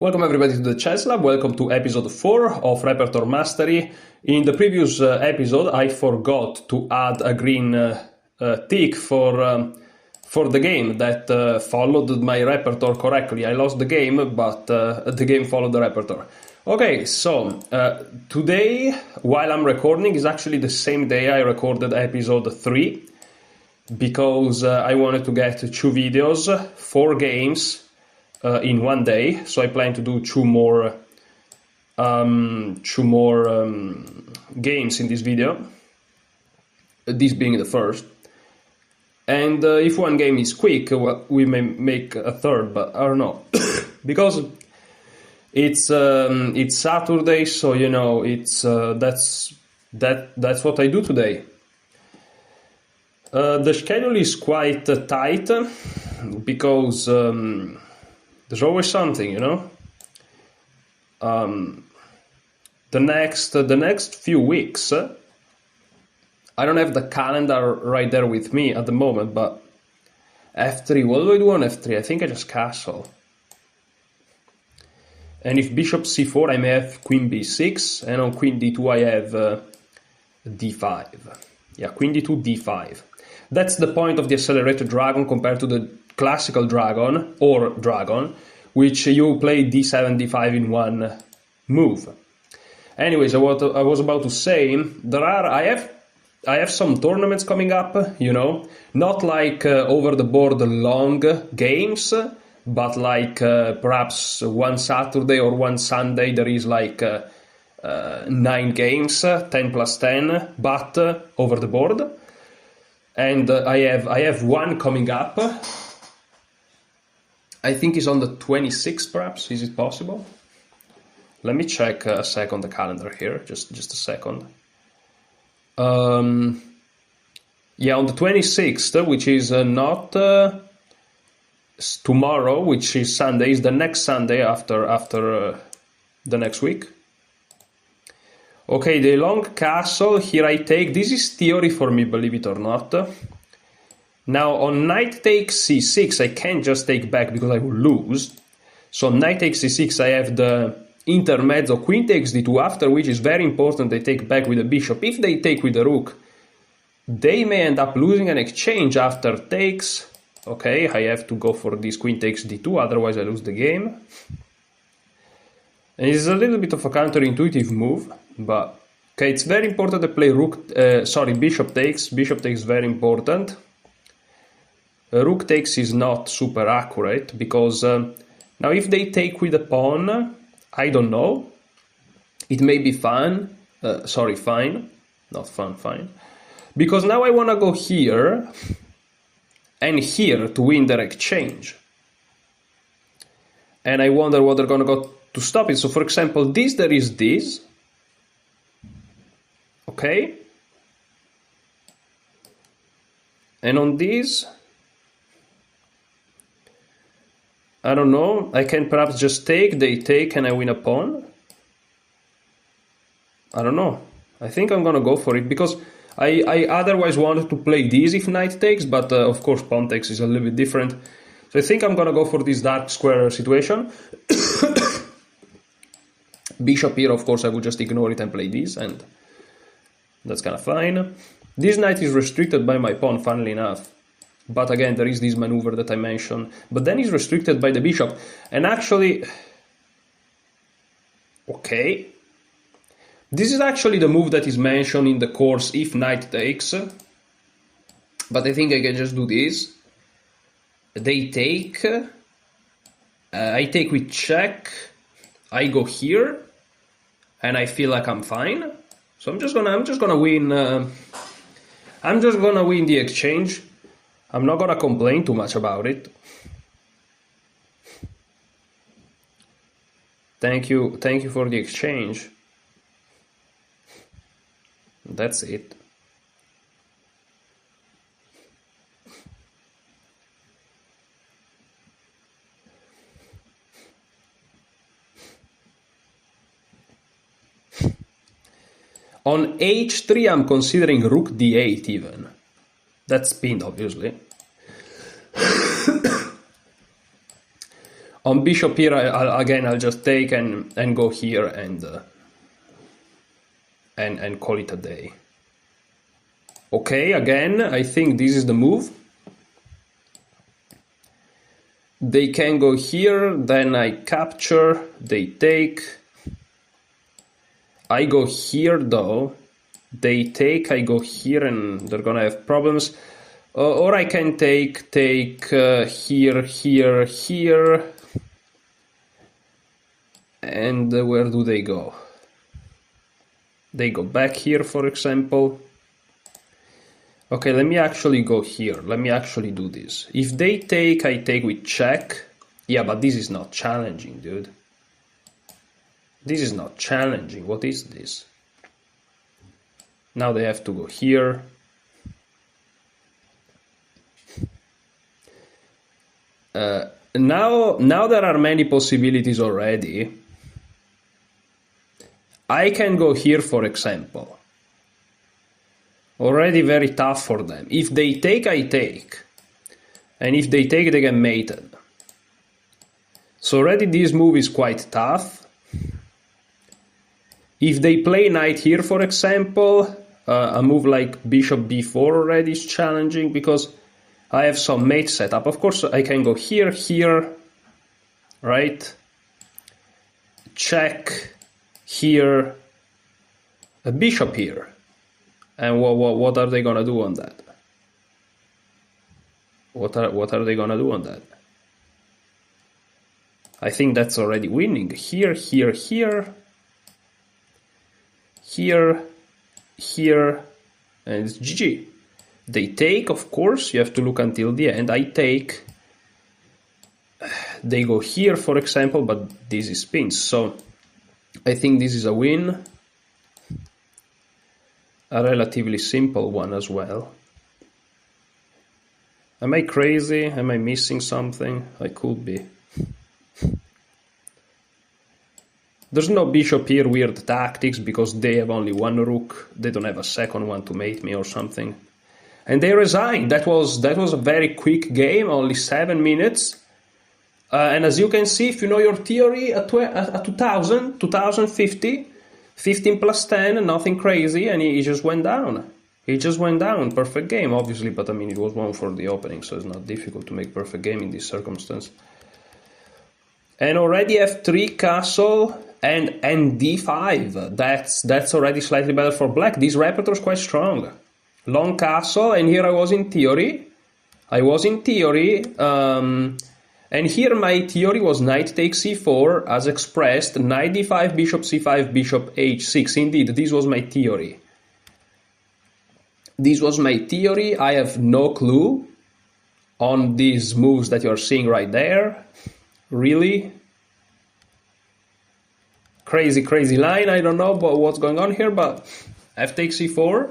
Welcome everybody to the Chess Lab. Welcome to episode 4 of Repertoire Mastery. In the previous episode, I forgot to add a green tick for the game that followed my repertoire correctly. I lost the game, but the game followed the repertoire. Okay, so today, while I'm recording, is actually the same day I recorded episode 3, because I wanted to get 2 videos, 4 games, in one day, so I plan to do two more games in this video, this being the first. And if one game is quick, well, we may make a third, but I don't know, because it's Saturday, so you know it's that's what I do today. The schedule is quite tight because there's always something, you know. The next few weeks, I don't have the calendar right there with me at the moment, but f3, what do I do on f3? I think I just castle. And if bishop c4, I may have queen b6, and on queen d2 I have d5. Yeah, queen d2, d5. That's the point of the accelerated dragon compared to the classical dragon, or dragon, which you play d7, d5 in one move. Anyways, what I was about to say, I have some tournaments coming up, you know, not like over-the-board long games, but like perhaps one Saturday or one Sunday there is like 9 games, 10 plus 10, but over the board. And I have one coming up. I think it's on the 26th, perhaps. Is it possible? Let me check a second the calendar here. Just a second. Yeah, on the 26th, which is not tomorrow, which is Sunday, is the next Sunday after the next week. Okay, the long castle, here I take. This is theory for me, believe it or not. Now, on knight takes c6, I can't just take back because I will lose. So on knight takes c6, I have the intermezzo queen takes d2, after which is very important they take back with the bishop. If they take with the rook, they may end up losing an exchange after takes. Okay, I have to go for this queen takes d2, otherwise I lose the game. And it's a little bit of a counterintuitive move, but okay, it's very important to play bishop takes. Bishop takes is very important. Rook takes is not super accurate, because now if they take with a pawn, I don't know, it may be fine, not fun, fine, because now I want to go here and here to win their exchange, and I wonder what they're going to go to stop it. So for example, there is this, okay, and on this, I don't know, I can perhaps just take, they take, and I win a pawn. I don't know. I think I'm gonna go for it, because I otherwise wanted to play this if knight takes, but of course pawn takes is a little bit different. So I think I'm gonna go for this dark square situation. Bishop here, of course, I would just ignore it and play this, and that's kind of fine. This knight is restricted by my pawn, funnily enough. But again, there is this maneuver that I mentioned. But then it's restricted by the bishop. And actually, okay, this is actually the move that is mentioned in the course if knight takes. But I think I can just do this. They take. I take with check. I go here, and I feel like I'm fine. So I'm just gonna win. I'm just gonna win the exchange. I'm not gonna complain too much about it. Thank you for the exchange. That's it. On h3, I'm considering rook d8 even. That's pinned, obviously. On bishop here, I'll just take and go here and call it a day. Okay, again, I think this is the move. They can go here, then I capture, they take. I go here though, they take, I go here and they're gonna have problems. Or I can take here, here, here. And where do they go? They go back here, for example. Okay, let me actually go here. Let me actually do this. If they take, I take with check. Yeah, but this is not challenging, dude. This is not challenging. What is this? Now they have to go here. Now there are many possibilities already. I can go here, for example. Already very tough for them. If they take, I take. And if they take, they get mated. So already this move is quite tough. If they play knight here, for example, a move like bishop b4 already is challenging because I have some mate setup. Of course, I can go here, here, right? Check, here, a bishop here. And what are they gonna do on that? What are they gonna do on that? I think that's already winning. Here, here, here, here, here, and it's GG. They take, of course, you have to look until the end. I take. They go here, for example, but this is spins. So I think this is a win. A relatively simple one as well. Am I crazy? Am I missing something? I could be. There's no bishop here, weird tactics, because they have only one rook. They don't have a second one to mate me or something. And they resigned. That was a very quick game, only 7 minutes. And as you can see, if you know your theory, at 2000, 2050, 15 plus 10, nothing crazy, and he just went down. He just went down. Perfect game, obviously, but I mean, it was one for the opening, so it's not difficult to make perfect game in this circumstance. And already f3 castle and d5. That's already slightly better for black. This repertoire is quite strong. Long castle, and here I was in theory. And here my theory was knight takes c4 as expressed, knight d5, bishop c5, bishop h6. Indeed, this was my theory. This was my theory. I have no clue on these moves that you're seeing right there. Really? Crazy, crazy line. I don't know about what's going on here, but f takes c4.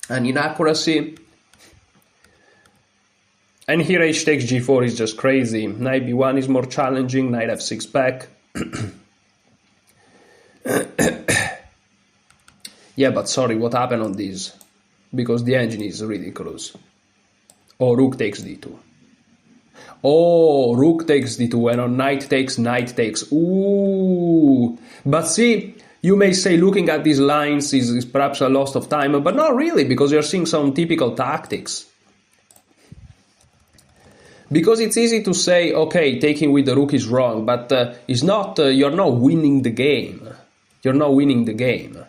An inaccuracy. And here h takes g4 is just crazy. Knight b1 is more challenging, knight f6 back. Yeah, but sorry, what happened on this? Because the engine is ridiculous. Oh, rook takes d2. Oh, rook takes d2, and on knight takes. Ooh. But see, you may say looking at these lines is perhaps a loss of time, but not really, because you're seeing some typical tactics. Because it's easy to say, okay, taking with the rook is wrong, but it's not. You're not winning the game. You're not winning the game.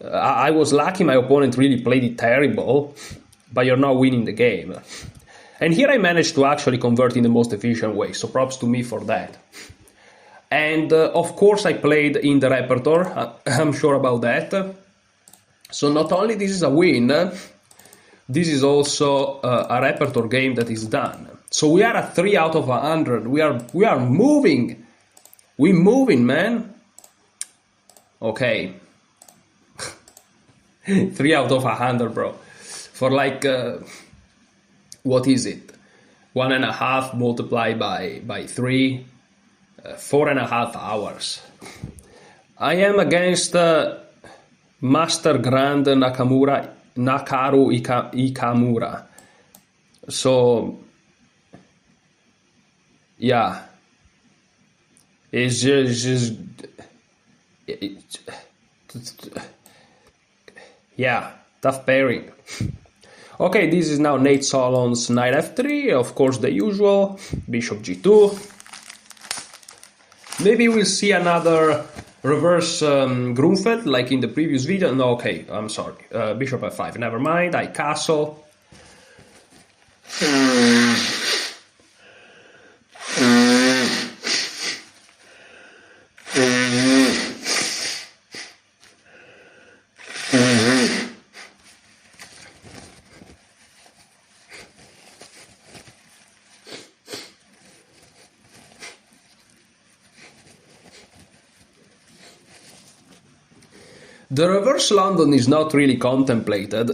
I was lucky my opponent really played it terrible, but you're not winning the game. And here I managed to actually convert in the most efficient way, so props to me for that. And of course I played in the repertoire, I'm sure about that. So not only this is a win, this is also a repertoire game that is done. So we are at 3 out of 100. We are moving. We're moving, man. Okay. 3 out of 100, bro. For like, what is it? 1.5 multiplied by 3, 4.5 hours. I am against Master Grand Nakaru Ikamura. So Yeah. It's just yeah, tough pairing. Okay, this is now Nate Solon's knight f3, of course the usual, bishop g2. Maybe we'll see another reverse Grunfeld like in the previous video. No, okay, I'm sorry. Bishop f5, never mind, I castle. The reverse London is not really contemplated.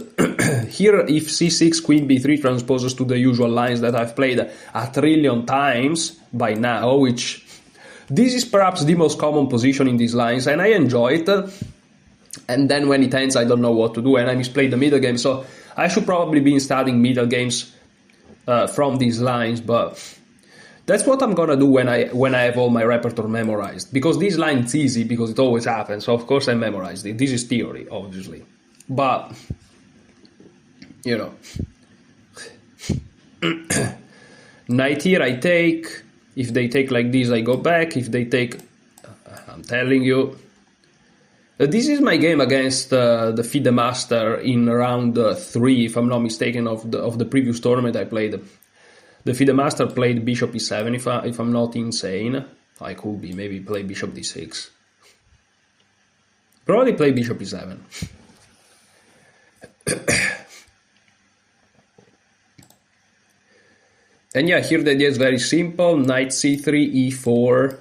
Here, if c6, queen b3 transposes to the usual lines that I've played a trillion times by now, which this is perhaps the most common position in these lines, and I enjoy it. And then when it ends, I don't know what to do, and I misplayed the middle game, so I should probably be studying middle games from these lines, but that's what I'm gonna do when I have all my repertoire memorized. Because this line is easy, because it always happens, so of course I memorized it. This is theory, obviously. But, you know. Knight here I take. If they take like this, I go back. If they take... I'm telling you. This is my game against the FIDE Master in round 3, if I'm not mistaken, of the previous tournament I played. The FIDE Master played bishop e7, if I'm not insane. I could be, maybe play bishop d6. Probably play bishop e7. And yeah, here the idea is very simple. Knight c3, e4,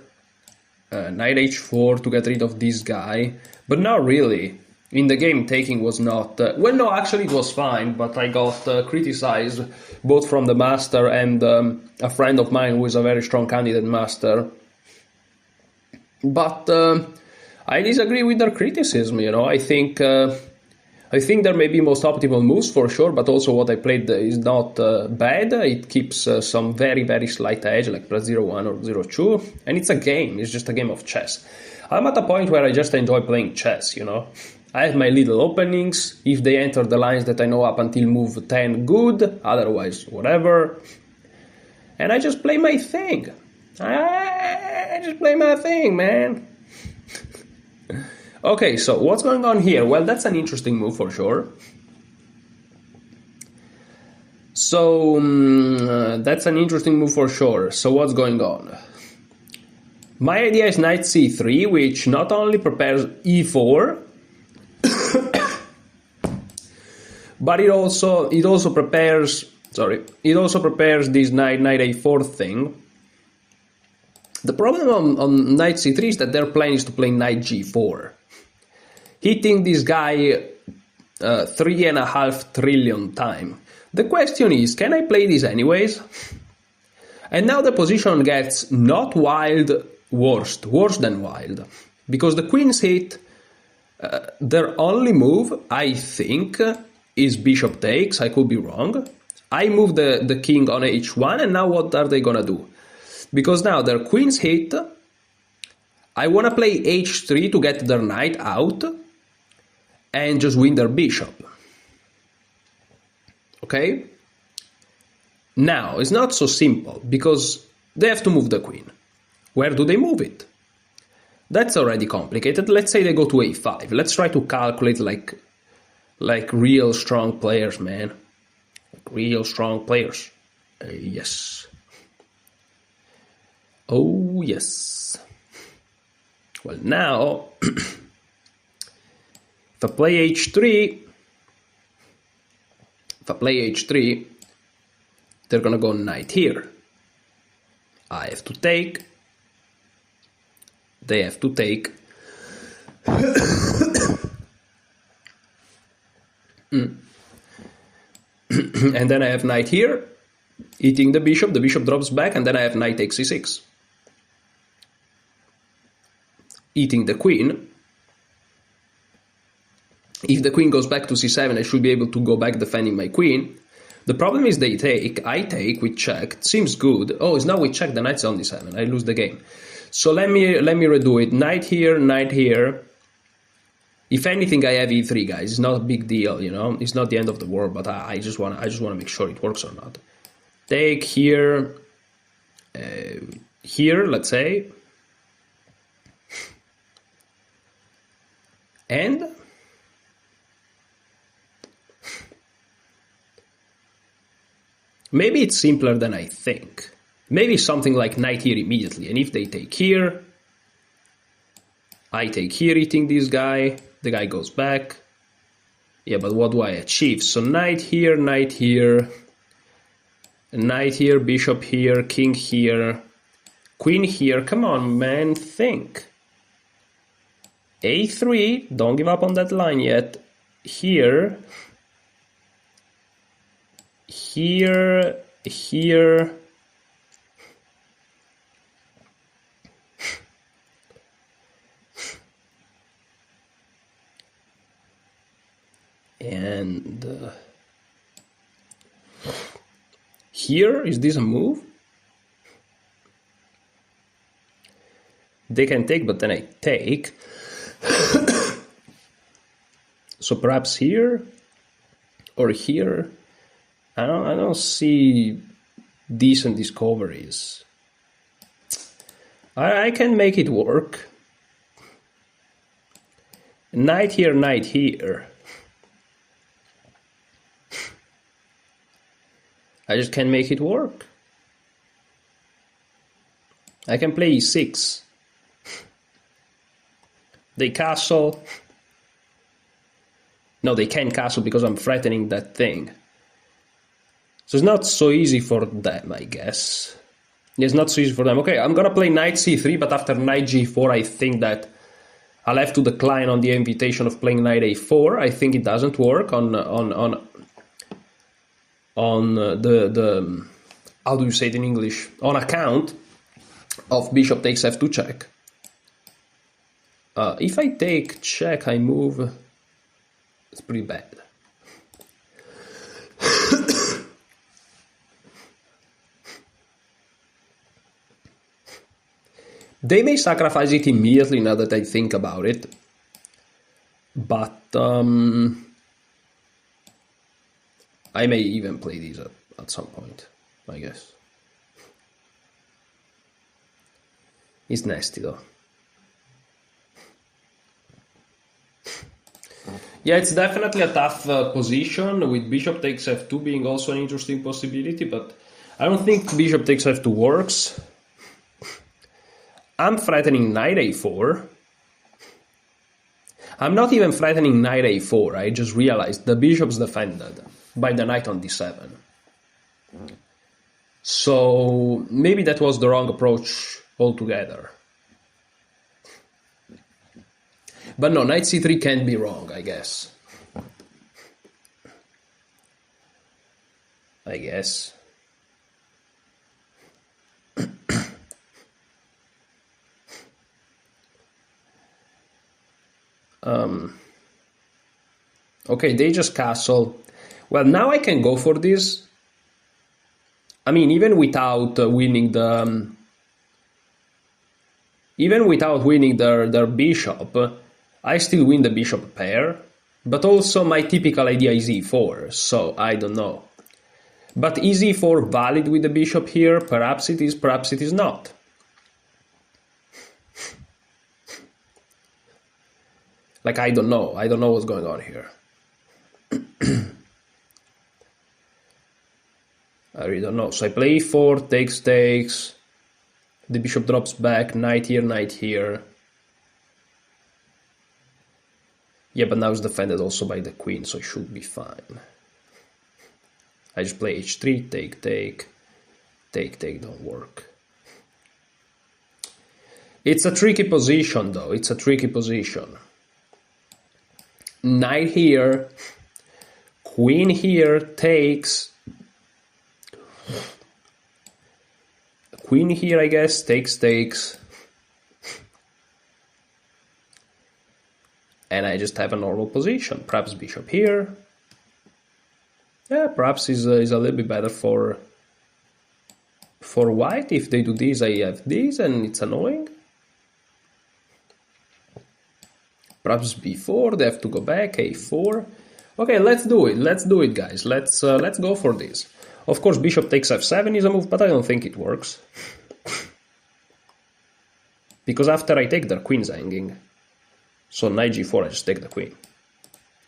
knight h4 to get rid of this guy. But not really. In the game, taking was not... well, no, actually it was fine, but I got criticized both from the master and a friend of mine who is a very strong candidate master. But I disagree with their criticism, you know. I think there may be most optimal moves for sure, but also what I played is not bad. It keeps some very, very slight edge, like plus 0-1 or 0-2. And it's a game, it's just a game of chess. I'm at a point where I just enjoy playing chess, you know. I have my little openings. If they enter the lines that I know up until move 10, good. Otherwise, whatever. And I just play my thing. I just play my thing, man. Okay, so what's going on here? Well, that's an interesting move for sure. So, that's an interesting move for sure. So what's going on? My idea is knight c3, which not only prepares e4, but it also prepares this knight a4 thing. The problem on knight c3 is that their plan is to play knight g4, hitting this guy 3.5 trillion times. The question is, can I play this anyways? And now the position gets not wild, worse than wild, because the queen's hit. Their only move, I think, is bishop takes. I could be wrong. I move the king on h1, and now what are they gonna do? Because now their queen's hit, I wanna play h3 to get their knight out and just win their bishop. Okay? Now, it's not so simple, because they have to move the queen. Where do they move it? That's already complicated. Let's say they go to a5. Let's try to calculate like real strong players, man. Like real strong players. Yes. Oh, yes. Well, now, if I play h3, they're gonna go knight here. I have to take. They have to take. And then I have knight here, eating the bishop drops back, and then I have knight takes c6. Eating the queen. If the queen goes back to c7, I should be able to go back defending my queen. The problem is they take, I take, we check, it seems good. Oh, it's now we check, the knight's on d7, I lose the game. So let me redo it, knight here, knight here. If anything, I have e3, guys, it's not a big deal, you know, it's not the end of the world, but I just want to make sure it works or not. Take here, here, let's say, and maybe it's simpler than I think. Maybe something like knight here immediately, and if they take here, I take here eating this guy, the guy goes back. Yeah, but what do I achieve? So knight here, knight here, knight here, bishop here, king here, queen here. Come on, man, think. A3, don't give up on that line yet. Here, here, here. And here, is this a move? They can take, but then I take. So perhaps here or here. I don't see decent discoveries. I can make it work. Knight here, knight here. I just can't make it work. I can play e6. They castle. No, they can't castle because I'm threatening that thing. So it's not so easy for them, I guess. It's not so easy for them. Okay, I'm gonna play knight c3, but after knight g4, I think that I'll have to decline on the invitation of playing knight a4. I think it doesn't work on the how do you say it in English? On account of bishop takes f2 check. If I take check, I move. It's pretty bad. They may sacrifice it immediately now that I think about it, but I may even play these at some point, I guess. It's nasty though. Yeah, it's definitely a tough position, with bishop takes f2 being also an interesting possibility, but I don't think bishop takes f2 works. I'm threatening knight a4. I'm not even threatening knight a4, I just realized the bishop's defended by the knight on d7. So maybe that was the wrong approach altogether. But no, knight c3 can't be wrong, I guess. Okay, they just castle. Well, now I can go for this. I mean, even without winning the... Even without winning their bishop, I still win the bishop pair. But also my typical idea is e4, so I don't know. But is e4 valid with the bishop here? Perhaps it is, perhaps it is not. Like, I don't know what's going on here. I really don't know. So I play e4, takes, the bishop drops back, knight here, knight here. Yeah, but now it's defended also by the queen, so it should be fine. I just play h3, take, don't work. It's a tricky position though, it's a tricky position. Knight here, queen here, takes. Queen here, I guess, takes. And I just have a normal position. Perhaps bishop here. Yeah, perhaps is a little bit better for white. If they do this, I have this, and it's annoying. Perhaps b4, they have to go back, a4. Okay, let's do it. Let's do it, guys. Let's go for this. Of course, bishop takes f7 is a move, but I don't think it works. Because after I take, their queen's hanging. So knight g4, I just take the queen.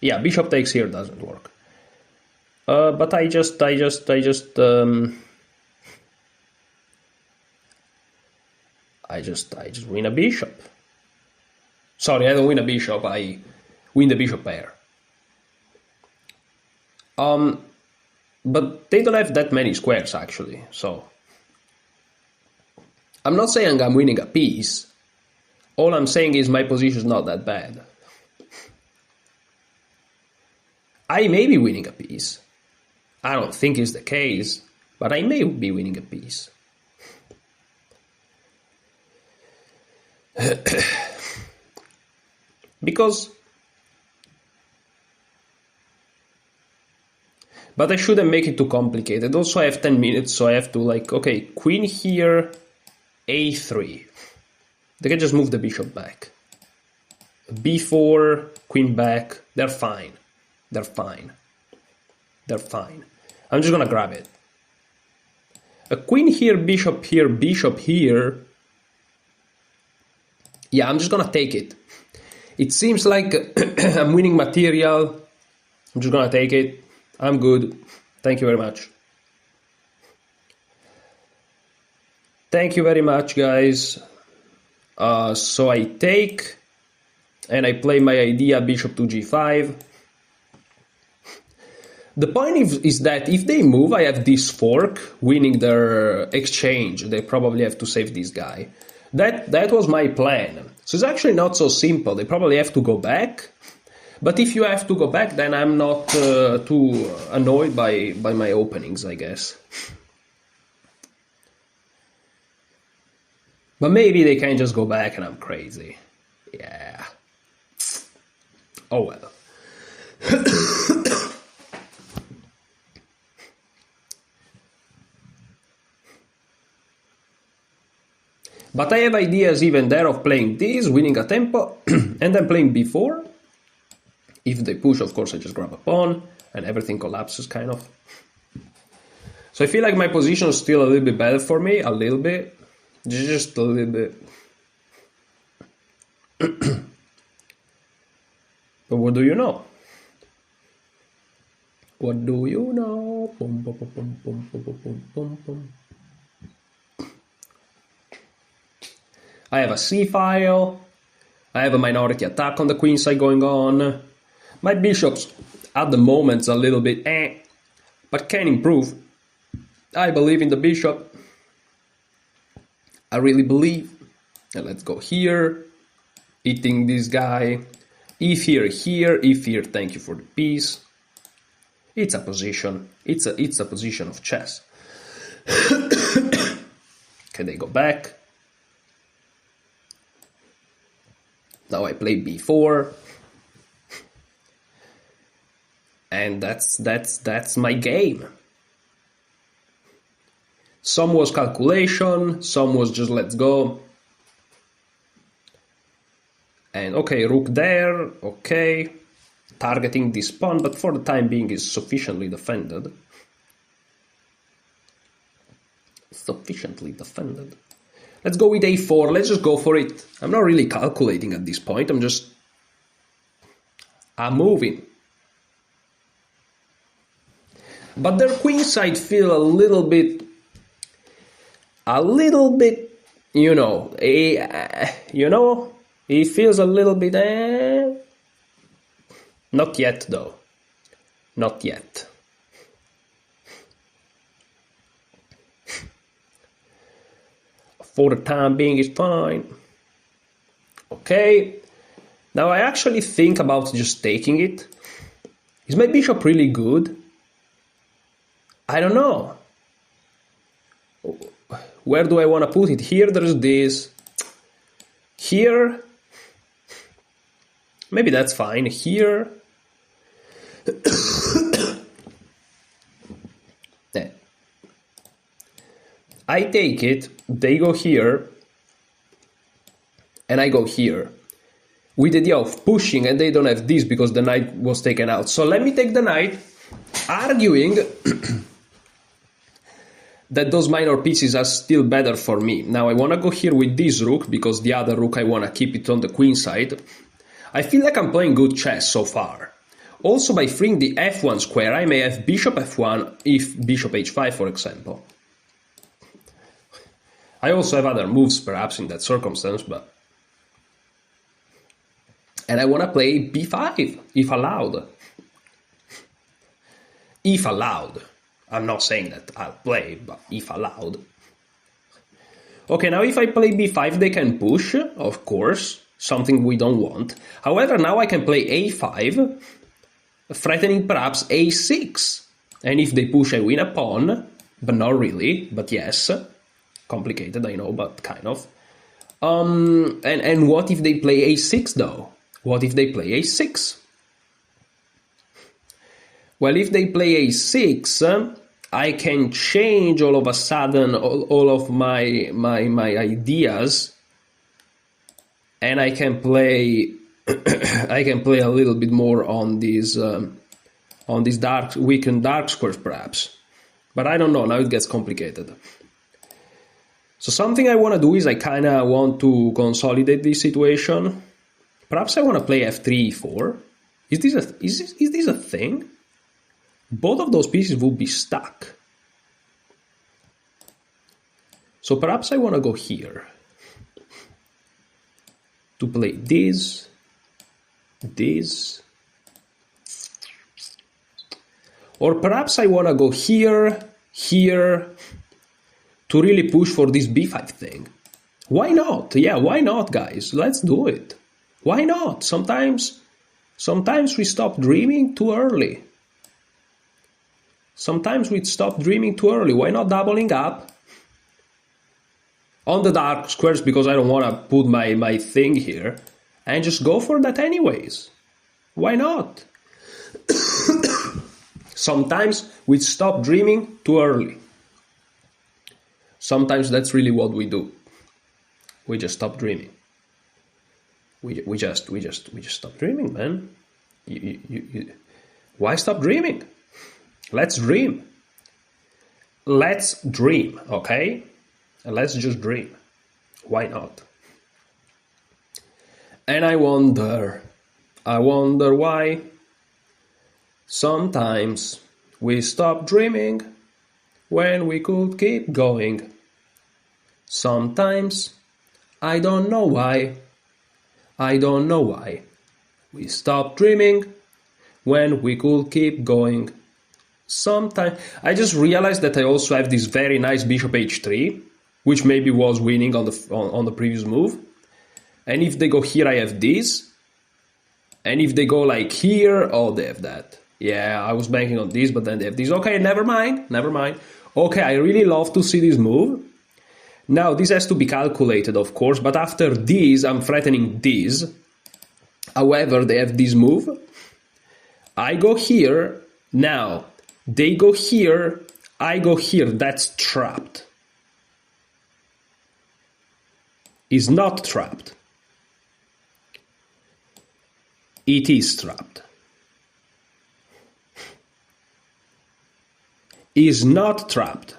Yeah, bishop takes here doesn't work. But I just win a bishop. Sorry, I don't win a bishop, I win the bishop pair. But they don't have that many squares, actually, so... I'm not saying I'm winning a piece. All I'm saying is my position is not that bad. I may be winning a piece. I don't think it's the case, but I may be winning a piece. Because... But I shouldn't make it too complicated. Also, I have 10 minutes, so I have to, like, okay, queen here, a3. They can just move the bishop back. b4, queen back, they're fine. They're fine. They're fine. I'm just gonna grab it. A queen here, bishop here, bishop here. Yeah, I'm just gonna take it. It seems like I'm winning material. I'm just gonna take it. I'm good. Thank you very much. Thank you very much, guys. So I take, and I play my idea, bishop to g5. The point is that if they move, I have this fork winning their exchange. They probably have to save this guy. That was my plan. So it's actually not so simple. They probably have to go back. But if you have to go back, then I'm not too annoyed by my openings, I guess. But maybe they can just go back and I'm crazy. Yeah. Oh well. But I have ideas even there of playing this, winning a tempo, and then playing b4. If they push, of course, I just grab a pawn, and everything collapses, kind of. So I feel like my position is still a little bit better for me, a little bit. Just a little bit. But what do you know? What do you know? Boom, boom, boom, boom, boom, boom, boom, boom, boom. I have a c-file. I have a minority attack on the queen side going on. My bishops, at the moment, is a little bit but can improve. I believe in the bishop. I really believe. And let's go here. Eating this guy. If here, if here, thank you for the piece. It's a position. It's a position of chess. Can they go back? Now I play b4. And that's my game. Some was calculation, some was just let's go. And okay, rook there, okay. Targeting this pawn, but for the time being is sufficiently defended. Sufficiently defended. Let's go with a4, let's just go for it. I'm not really calculating at this point, I'm moving. But their queen side feel a little bit, you know, it feels a little bit, Not yet, though. Not yet. For the time being, it's fine. Okay. Now I actually think about just taking it. Is my bishop really good? I don't know. Where do I want to put it? Here there's this. Here. Maybe that's fine. Here. I take it, they go here, and I go here. With the idea of pushing, and they don't have this because the knight was taken out. So let me take the knight, arguing that those minor pieces are still better for me. Now I want to go here with this rook, because the other rook I want to keep it on the queen side. I feel like I'm playing good chess so far. Also, by freeing the f1 square, I may have bishop f1 if bishop h5, for example. I also have other moves, perhaps, in that circumstance, but... And I want to play b5, if allowed. If allowed. I'm not saying that I'll play, but if allowed. Okay, now if I play b5, they can push, of course, something we don't want. However, now I can play a5, threatening perhaps a6. And if they push, I win a pawn, but not really, but yes. Complicated, I know, but kind of. And what if they play a6, though? What if they play a6? Well, if they play a6, I can change all of a sudden all of my ideas, and I can play I can play a little bit more on these dark weakened dark squares, perhaps. But I don't know. Now it gets complicated. So something I want to do is I kind of want to consolidate this situation. Perhaps I want to play f3, e4. Is this a thing? Both of those pieces would be stuck. So perhaps I want to go here to play this. Or perhaps I want to go here to really push for this b5 thing. Why not? Yeah, why not, guys? Let's do it. Why not? Sometimes we stop dreaming too early. Sometimes we stop dreaming too early. Why not doubling up on the dark squares, because I don't want to put my thing here, and just go for that anyways? Why not? Sometimes we stop dreaming too early. Sometimes that's really what we do. We just stop dreaming. We just stop dreaming, man. Why stop dreaming? Let's dream. Let's dream, okay? Let's just dream. Why not? And I wonder why sometimes we stop dreaming when we could keep going. Sometimes I don't know why. I don't know why we stop dreaming when we could keep going. Sometimes I just realized that I also have this very nice bishop h3, which maybe was winning on the previous move. And if they go here, I have this. And if they go like here, oh, they have that. Yeah, I was banking on this, but then they have this. Okay, never mind. Okay, I really love to see this move. Now, this has to be calculated, of course, but after this, I'm threatening this. However, they have this move. I go here. Now, they go here. I go here. That's trapped. Is not trapped. It is trapped. Is not trapped.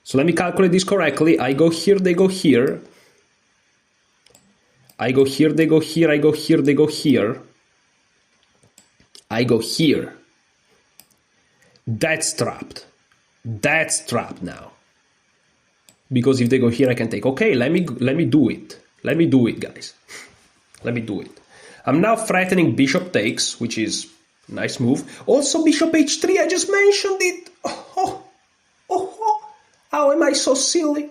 So let me calculate this correctly. I go here, they go here. I go here, they go here. I go here, they go here. I go here. That's trapped. That's trapped now. Because if they go here, I can take. Okay, let me do it. Let me do it, guys. Let me do it. I'm now threatening bishop takes, which is a nice move. Also, bishop h3, I just mentioned it. How am I so silly?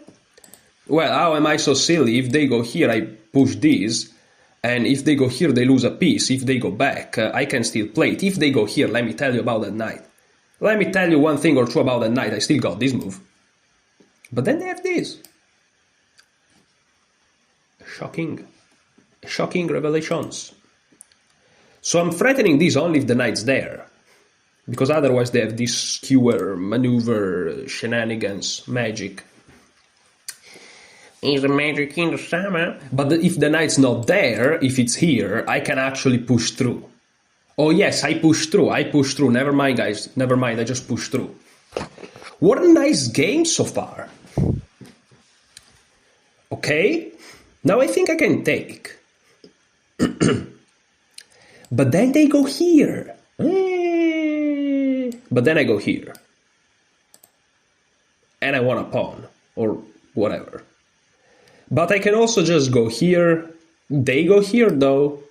Well, how am I so silly? If they go here, I push this. And if they go here, they lose a piece. If they go back, I can still play it. If they go here, let me tell you about that knight. Let me tell you one thing or two about that knight. I still got this move. But then they have this. Shocking. Shocking revelations. So I'm threatening this only if the knight's there. Because otherwise they have this skewer, maneuver, shenanigans, magic. Is the magic in the summer? But if the knight's not there, if it's here, I can actually push through. Oh yes, I push through. Never mind, guys. Never mind, I just push through. What a nice game so far. Okay, now I think I can take. But then they go here. But then I go here. And I want a pawn, or whatever. But I can also just go here. They go here though.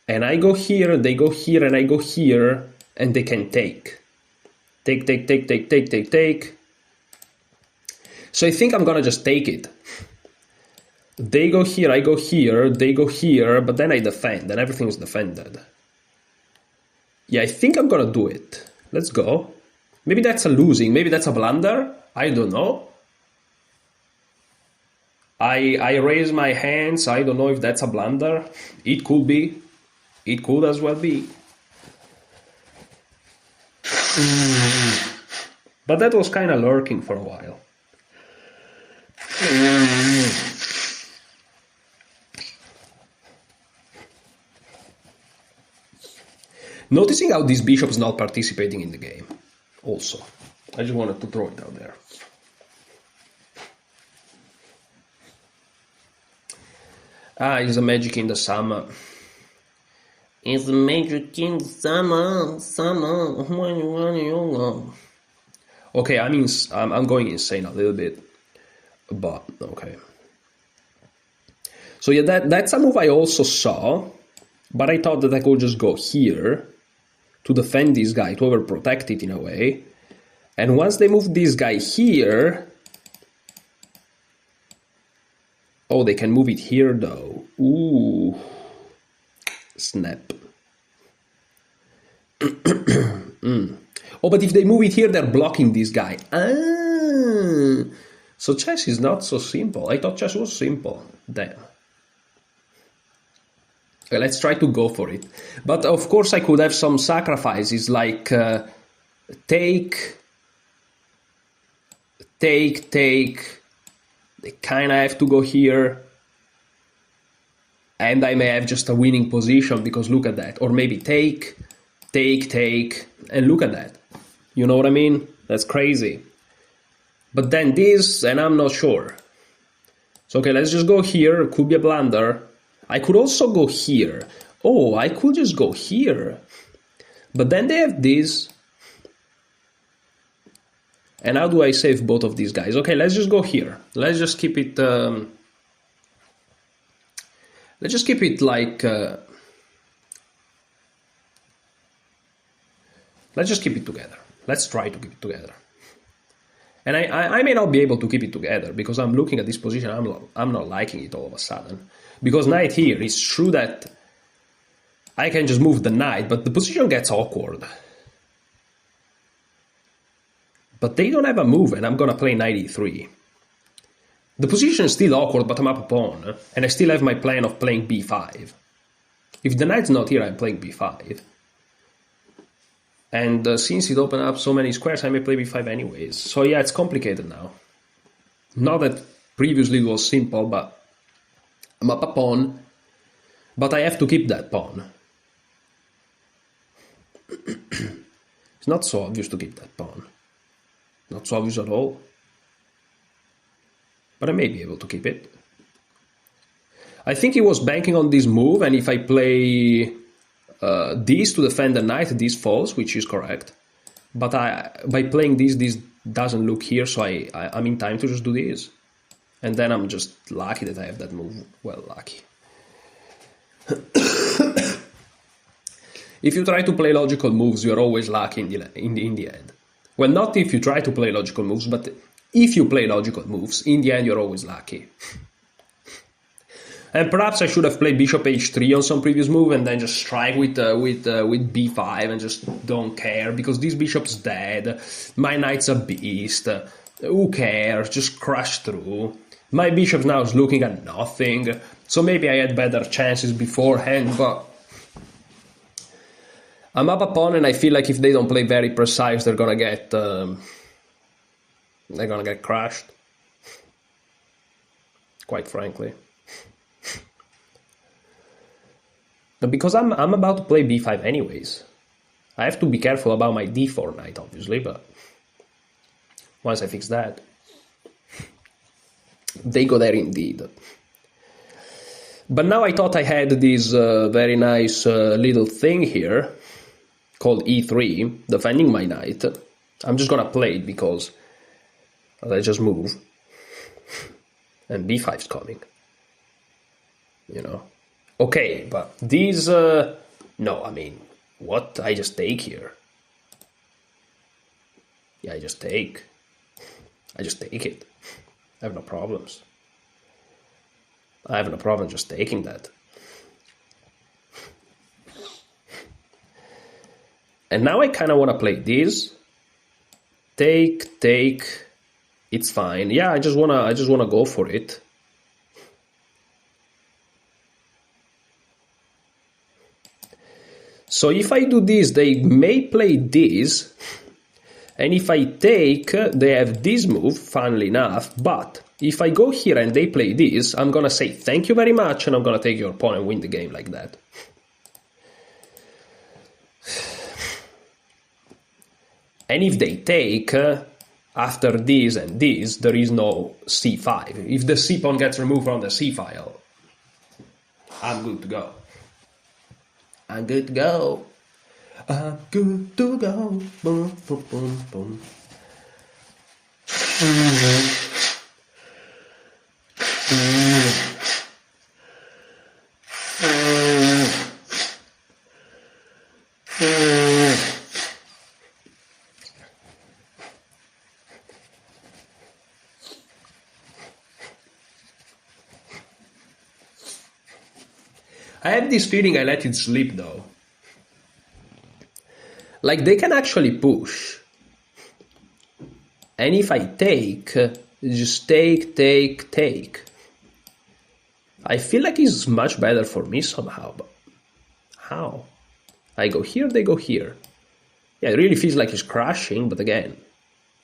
And I go here, they go here, and I go here. And they can take. Take. So I think I'm gonna just take it. They go here, I go here, they go here, but then I defend, and everything is defended. Yeah, I think I'm gonna do it. Let's go. Maybe that's a losing, maybe that's a blunder. I don't know. I raise my hands. I don't know if that's a blunder. It could be. It could as well be. But that was kind of lurking for a while. Noticing how this bishop is not participating in the game. Also, I just wanted to throw it out there. It's a magic in the summer. It's a magic in the summer. Okay, I'm going insane a little bit, but okay. So yeah, that's a move I also saw, but I thought that I could just go here to defend this guy, to overprotect it in a way. And once they move this guy here... Oh, they can move it here though. Ooh. Snap. Oh, but if they move it here, they're blocking this guy. Ah. So chess is not so simple. I thought chess was simple. Damn. Okay, let's try to go for it. But of course I could have some sacrifices like take. They kind of have to go here. And I may have just a winning position because look at that. Or maybe take. And look at that. You know what I mean? That's crazy. But then this, and I'm not sure. So okay, let's just go here. It could be a blunder. I could also go here. Oh, I could just go here. But then they have this. And how do I save both of these guys? Okay, let's just go here. Let's just keep it... let's just keep it like... let's just keep it together. Let's try to keep it together. And I may not be able to keep it together because I'm looking at this position. I'm not liking it all of a sudden. Because knight here, it's true that I can just move the knight, but the position gets awkward. But they don't have a move, and I'm gonna play knight e3. The position is still awkward, but I'm up a pawn, and I still have my plan of playing b5. If the knight's not here, I'm playing b5. And since it opened up so many squares, I may play b5 anyways. So yeah, it's complicated now. Not that previously it was simple, but I'm up a pawn. But I have to keep that pawn. It's not so obvious to keep that pawn. Not so obvious at all. But I may be able to keep it. I think he was banking on this move, and if I play this to defend the knight, this falls, which is correct. But by playing this doesn't look here, so I'm in time to just do this. And then I'm just lucky that I have that move. Well, lucky. If you try to play logical moves, you're always lucky in the end. Well, not if you try to play logical moves, but if you play logical moves, in the end you're always lucky. And perhaps I should have played bishop h3 on some previous move and then just strike with b5 and just don't care, because this bishop's dead, my knight's a beast, who cares, just crush through. My bishop now is looking at nothing, so maybe I had better chances beforehand, but I'm up a pawn, and I feel like if they don't play very precise, they're gonna get crushed. Quite frankly, because I'm about to play b5 anyways. I have to be careful about my d4 knight, obviously, but once I fix that, they go there indeed. But now I thought I had this very nice little thing here called e3, defending my knight. I'm just gonna play it because I just move, and b5's coming. You know. Okay, but these... no, I mean, what? I just take here. Yeah, I just take. I just take it. I have no problems. I have no problem just taking that. And now I kind of want to play this. Take, take. It's fine. Yeah, I just wanna go for it. So if I do this, they may play this. And if I take, they have this move, funnily enough. But if I go here and they play this, I'm gonna say thank you very much, and I'm gonna take your pawn and win the game like that. And if they take, after this and this, there is no c5. If the c pawn gets removed from the c file, I'm good to go. I'm good to go. I'm good to go. Boom, boom, boom, boom. I have this feeling I let it slip though. Like they can actually push. And if I take, just take, take, take. I feel like it's much better for me somehow, but how? I go here, they go here. Yeah, it really feels like it's crashing, but again,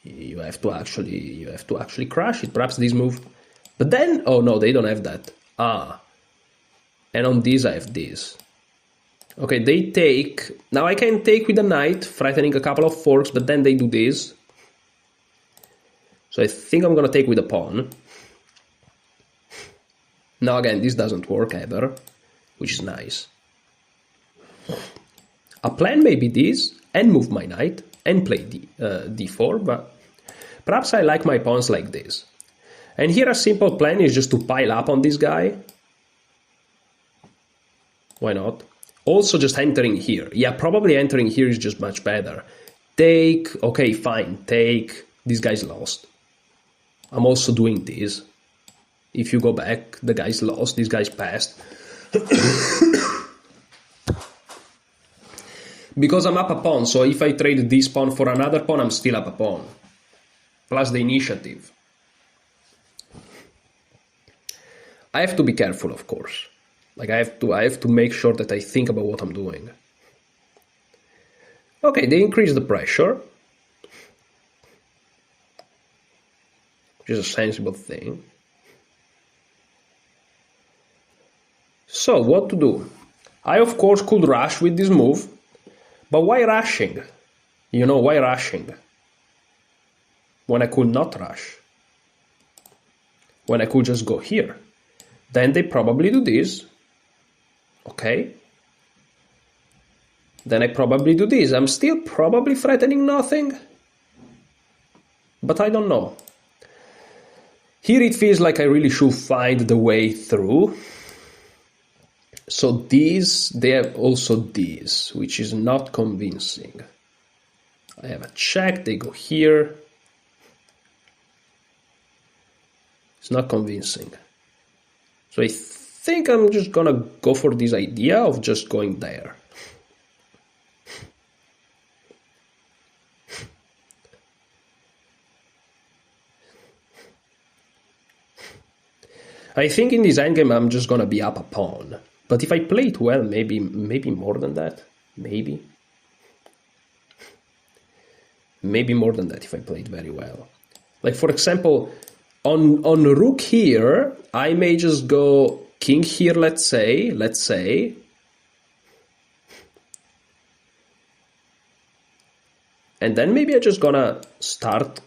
you have to actually crash it. Perhaps this move. But then, oh no, they don't have that. Ah. And on this I have this. Okay, they take. Now I can take with the knight, threatening a couple of forks, but then they do this. So I think I'm gonna take with the pawn. Now again, this doesn't work ever, which is nice. A plan may be this, and move my knight, and play d4, but perhaps I like my pawns like this. And here a simple plan is just to pile up on this guy. Why not? Also just entering here. Yeah, probably entering here is just much better. Take, okay, fine, take. This guy's lost. I'm also doing this. If you go back, the guy's lost, this guy's passed. Because I'm up a pawn, so if I trade this pawn for another pawn, I'm still up a pawn. Plus the initiative. I have to be careful, of course. Like I have to make sure that I think about what I'm doing. Okay, they increase the pressure, which is a sensible thing. So what to do? I of course could rush with this move, but why rushing? You know, why rushing? When I could not rush. When I could just go here. Then they probably do this. Okay. Then I probably do this. I'm still probably threatening nothing. But I don't know. Here it feels like I really should find the way through. So these, they have also this, which is not convincing. I have a check, they go here. It's not convincing. So I think I'm just gonna go for this idea of just going there. I think in this endgame I'm just gonna be up a pawn. But if I play it well, maybe more than that. Maybe. Maybe more than that if I play it very well. Like, for example, on rook here, I may just go king here, let's say. And then maybe I'm just gonna start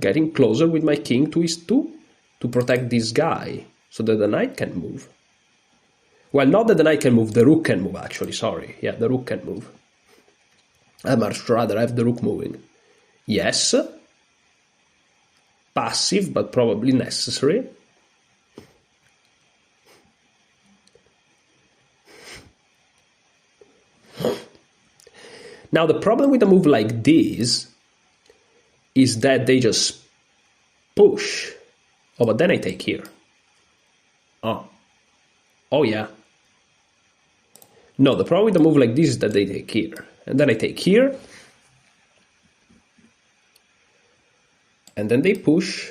getting closer with my king to e2 to protect this guy so that the knight can move. Well, not that the knight can move, the rook can move, actually, sorry. Yeah, the rook can move. I'd much rather have the rook moving. Yes. Passive, but probably necessary. Now, the problem with a move like this is that they just push. Oh, but then I take here. Oh, yeah. No, the problem with a move like this is that they take here. And then I take here. And then they push.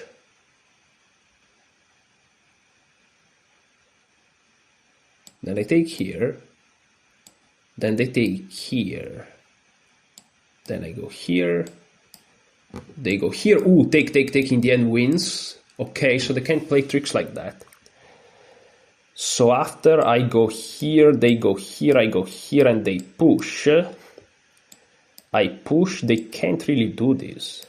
Then I take here. Then they take here. Then I go here. They go here. Ooh, take in the end wins. Okay, so they can't play tricks like that. So after I go here, they go here, I go here, and they push. I push, they can't really do this.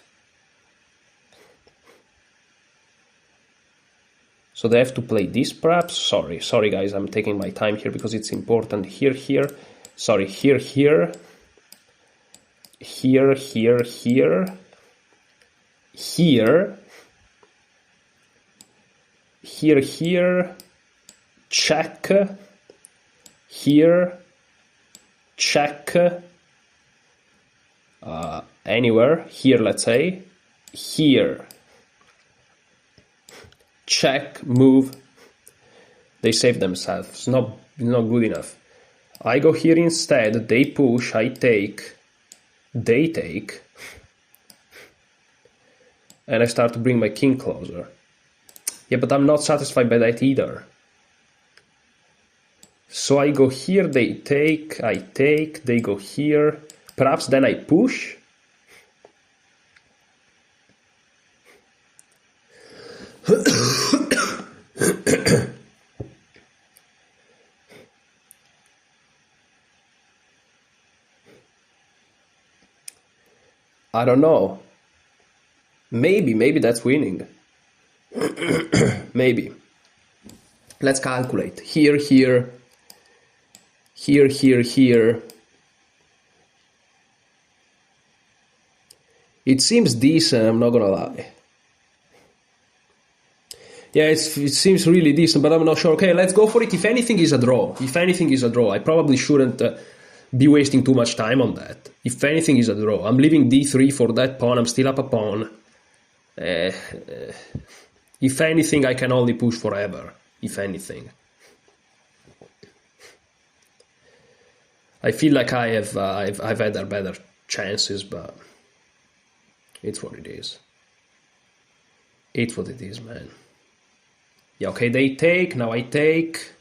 So they have to play this perhaps. Sorry guys, I'm taking my time here because it's important. Here. Sorry, here. Here. Check. Here. Check. Anywhere. Here, let's say. Here. Check, move. They save themselves. It's not good enough. I go here instead. They push. I take. They take. And I start to bring my king closer. Yeah, but I'm not satisfied by that either. So I go here, they take, I take, they go here. Perhaps then I push. I don't know. Maybe that's winning. Maybe. Let's calculate. Here. It seems decent, I'm not gonna lie. Yeah, it seems really decent, but I'm not sure. Okay, let's go for it. If anything is a draw. I probably shouldn't be wasting too much time on that. If anything is a draw. I'm leaving d3 for that pawn. I'm still up a pawn. If anything, I can only push forever. If anything. I feel like I've had better chances, but it's what it is. It's what it is, man. Yeah, okay, they take, now I take.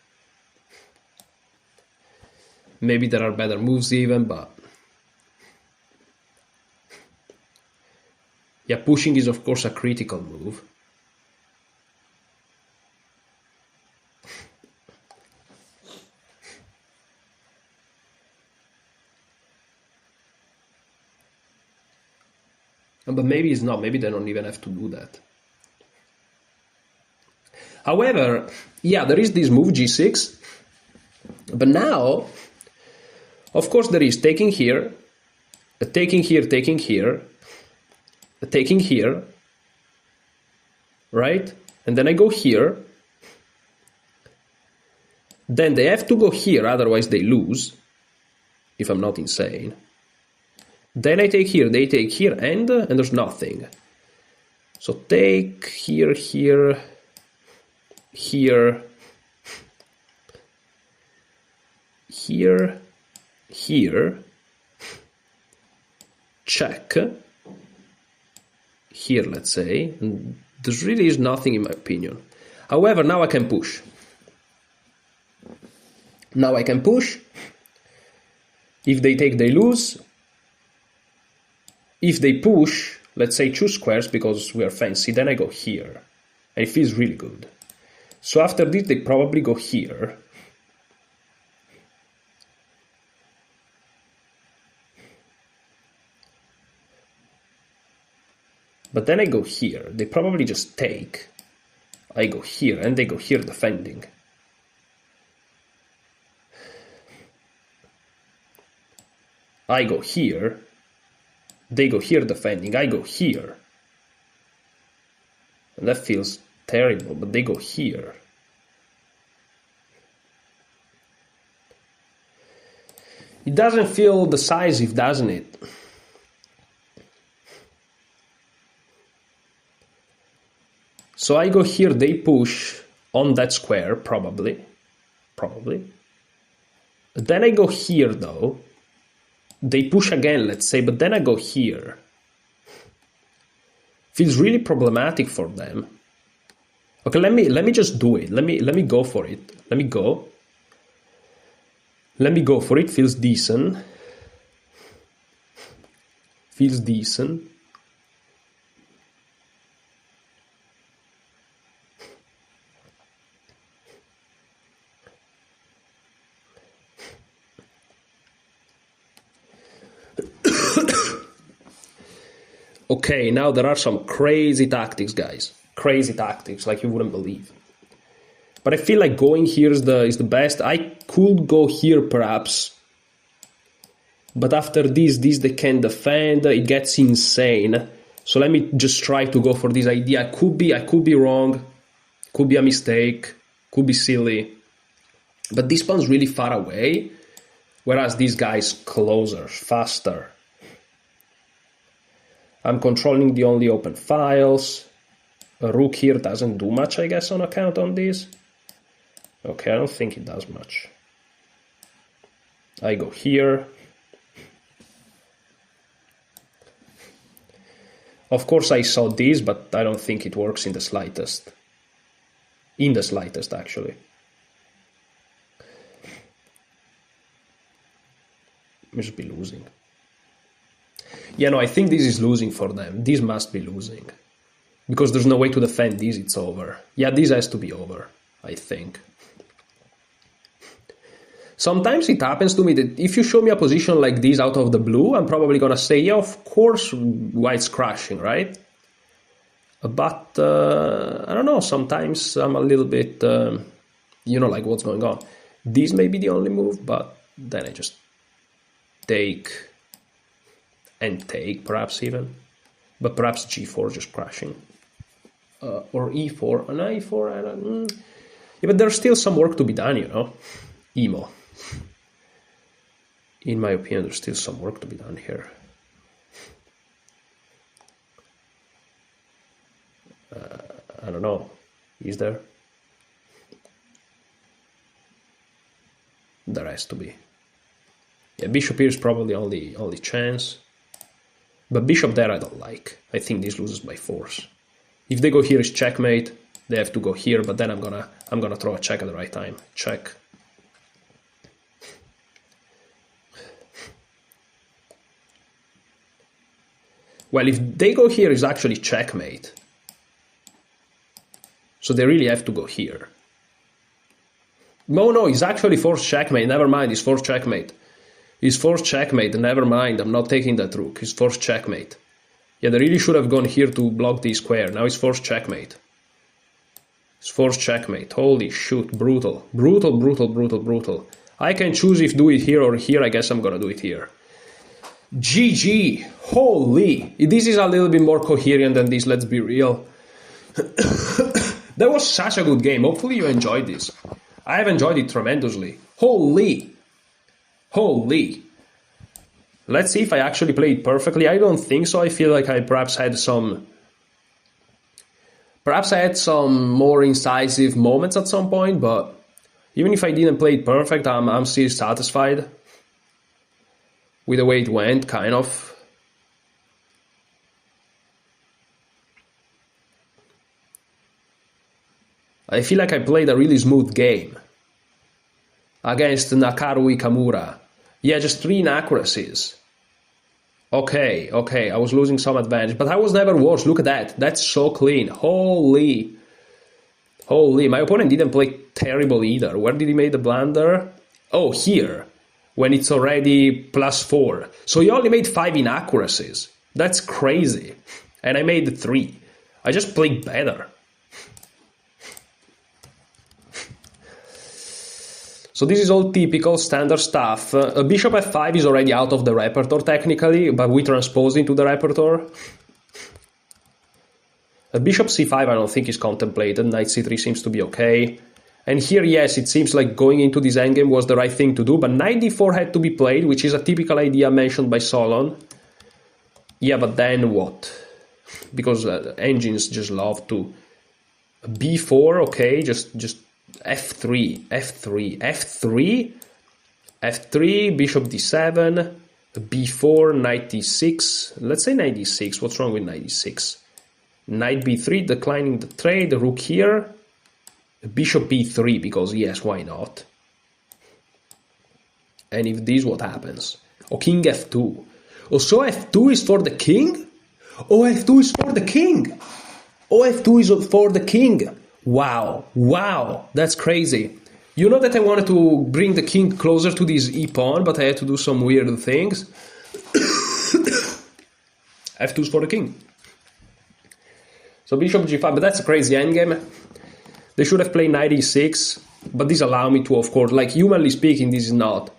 Maybe there are better moves even, but... yeah, pushing is of course a critical move. But maybe it's not, maybe they don't even have to do that. However, yeah, there is this move g6, but now, of course there is taking here, taking here, right? And then I go here, then they have to go here, otherwise they lose, if I'm not insane. Then I take here, they take here, and there's nothing. So take here, here, check, here, let's say, and there really is nothing in my opinion. However, now I can push. If they take, they lose. if they push, let's say 2 squares because we are fancy, then I go here. And it feels really good. So after this, they probably go here. But then I go here. They probably just take. I go here, and they go here defending. I go here. They go here defending. I go here. And that feels terrible, but they go here. It doesn't feel decisive, doesn't it? So I go here, they push on that square, probably. Then I go here, though. They push again, let's say, but then I go here. Feels really problematic for them. Okay, let me just do it. Let me go for it. Let me go for it. Feels decent. Feels decent. Okay, now there are some crazy tactics, guys. Crazy tactics, like you wouldn't believe. But I feel like going here is the best. I could go here, perhaps. But after this they can defend. It gets insane. So let me just try to go for this idea. I could be wrong. Could be a mistake. Could be silly. But this pawn's really far away. Whereas this guy's closer, faster. I'm controlling the only open files. A rook here doesn't do much, I guess, on account on this. Okay, I don't think it does much. I go here. Of course, I saw this, but I don't think it works in the slightest. In the slightest, actually. Must be losing. Yeah, no, I think this is losing for them. This must be losing. Because there's no way to defend this, it's over. Yeah, this has to be over, I think. Sometimes it happens to me that if you show me a position like this out of the blue, I'm probably gonna say, yeah, of course, white's crashing, right? But, I don't know, sometimes I'm a little bit, like what's going on. This may be the only move, but then I just take... and take, perhaps even. But perhaps g4 just crashing. Or e4, an e4, I don't... Yeah, but there's still some work to be done, Emo. In my opinion, there's still some work to be done here. I don't know. Is there? There has to be. Yeah, bishop here is probably only chance. But bishop there I don't like. I think this loses by force. If they go here is checkmate. They have to go here, but then I'm gonna throw a check at the right time. Check. Well, if they go here is actually checkmate. So they really have to go here. No, it's actually forced checkmate. Never mind, it's forced checkmate. It's forced checkmate, never mind, I'm not taking that rook. It's forced checkmate. Yeah, they really should have gone here to block the square. Now it's forced checkmate. It's forced checkmate. Holy shoot, brutal. Brutal. I can choose if do it here or here. I guess I'm gonna do it here. GG. Holy. This is a little bit more coherent than this, let's be real. That was such a good game. Hopefully you enjoyed this. I have enjoyed it tremendously. Holy. Let's see if I actually played perfectly. I don't think so. I feel like I perhaps had some more incisive moments at some point, but even if I didn't play it perfect, I'm still satisfied with the way it went, kind of. I feel like I played a really smooth game against Nakaru Ikamura. Yeah, just 3 inaccuracies Okay, okay, I was losing some advantage, but I was never worse. Look at that. That's so clean. Holy. Holy, my opponent didn't play terrible either. Where did he make the blunder? Oh, here, when it's already +4. So he only made 5 inaccuracies. That's crazy. And I made 3. I just played better. So this is all typical standard stuff. Bishop f5 is already out of the repertoire technically, but we transpose into the repertoire. Bishop c5 I don't think is contemplated, knight c3 seems to be okay. And here, yes, it seems like going into this endgame was the right thing to do, but knight d4 had to be played, which is a typical idea mentioned by Solon. Yeah, but then what? Because engines just love to... b4, okay, just f3, f3, f3, f3, bishop d7, b4, knight d6. Let's say knight d6, what's wrong with knight d6? Knight b3, declining the trade, rook here, bishop b3, because yes, why not? And if this, what happens? Oh, king f2. Oh, so f2 is for the king? Oh, f2 is for the king! Oh, f2 is for the king! Wow, wow, that's crazy. You know that I wanted to bring the king closer to this e-pawn, but I had to do some weird things. f2 is for the king. So bishop g5, but that's a crazy endgame. They should have played knight e6, but this allow me to, of course, like humanly speaking, this is not.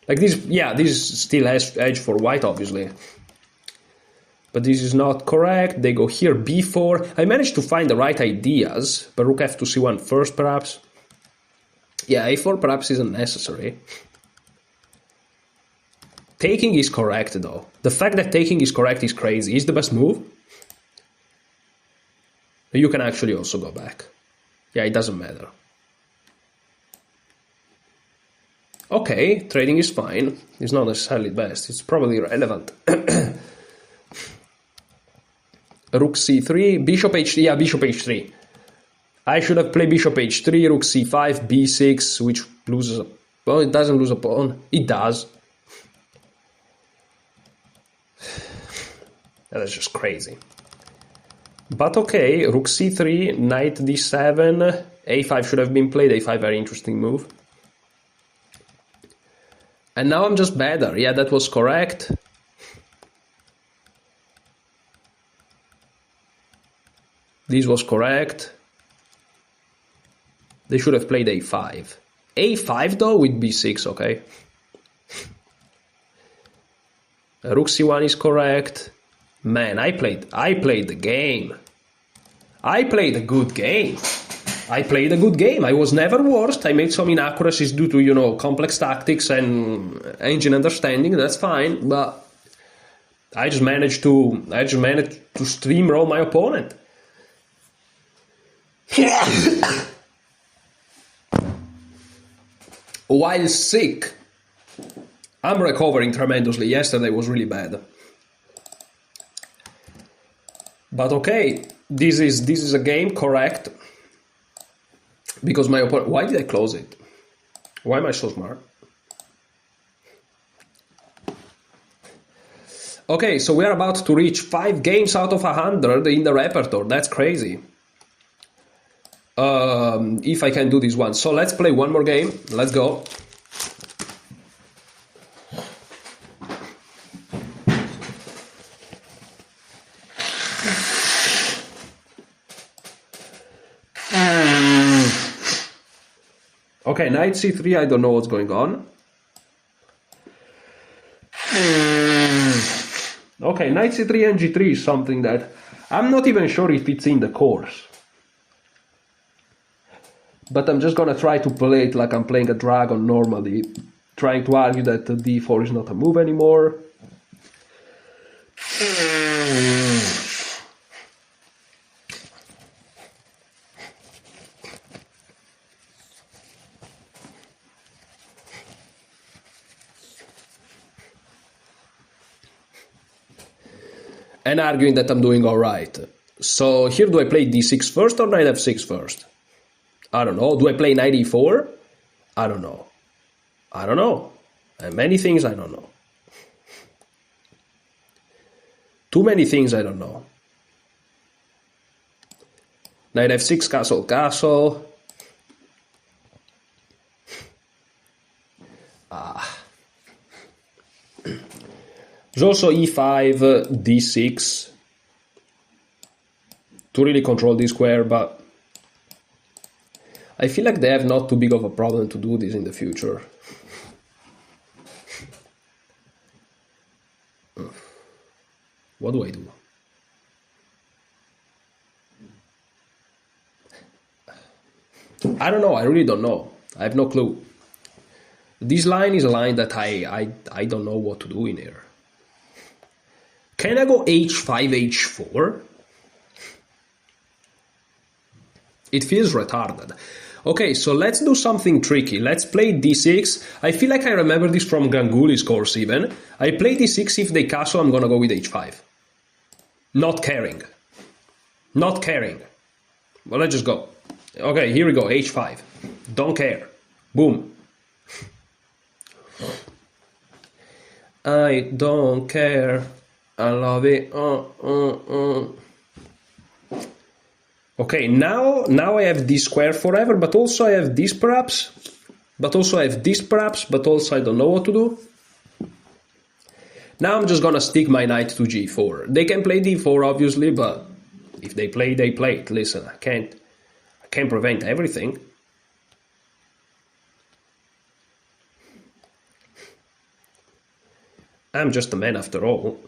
Like this, yeah, this still has edge for white, obviously. But this is not correct. They go here, b4. I managed to find the right ideas, but rook f to c1 first, perhaps. Yeah, a4 perhaps isn't necessary. Taking is correct, though. The fact that taking is correct is crazy. Is the best move? You can actually also go back. Yeah, it doesn't matter. Okay, trading is fine. It's not necessarily best. It's probably relevant. Rook c3, bishop h3. Yeah, bishop h3. I should have played bishop h3, rook c5, b6, which loses a... Well, it doesn't lose a pawn. It does. That's just crazy. But okay, rook c3, knight d7, a5 should have been played, a5 very interesting move. And now I'm just better, yeah, that was correct. This was correct. They should have played a5. a5 though with b6, okay. Rook c1 is correct. Man, I played the game. I played a good game. I played a good game. I was never worst. I made some inaccuracies due to, you know, complex tactics and engine understanding. That's fine, but I just managed to steamroll my opponent. While sick, I'm recovering tremendously. Yesterday was really bad. But okay, this is a game, correct? Because my opponent... Why did I close it? Why am I so smart? Okay, so we are about to reach 5 games out of 100 in the repertoire. That's crazy. If I can do this one. So let's play one more game. Let's go. Okay, knight c3, I don't know what's going on. Okay, knight c3 and g3 is something that I'm not even sure if it's in the course. But I'm just gonna try to play it like I'm playing a dragon normally, trying to argue that d4 is not a move anymore. And arguing that I'm doing alright. So here, do I play d6 first or knight f6 first? I don't know. Do I play knight e4? I don't know. I don't know. And many things I don't know. Too many things I don't know. Knight f6, castle, castle. There's also e5, d6 to really control this square, but I feel like they have not too big of a problem to do this in the future. What do I do? I don't know, I really don't know. I have no clue. This line is a line that I don't know what to do in here. Can I go h5, h4? It feels retarded. Okay, so let's do something tricky. Let's play d6. I feel like I remember this from Ganguly's course even. I play d6, if they castle, I'm gonna go with h5. Not caring. Not caring. Well, let's just go. Okay, here we go, h5. Don't care. Boom. I don't care. I love it. Okay, now I have this square forever, but also I have this perhaps. But also I have this perhaps, but also I don't know what to do. Now I'm just gonna stick my knight to g4. They can play d4 obviously, but if they play, they play it. Listen, I can't prevent everything. I'm just a man after all.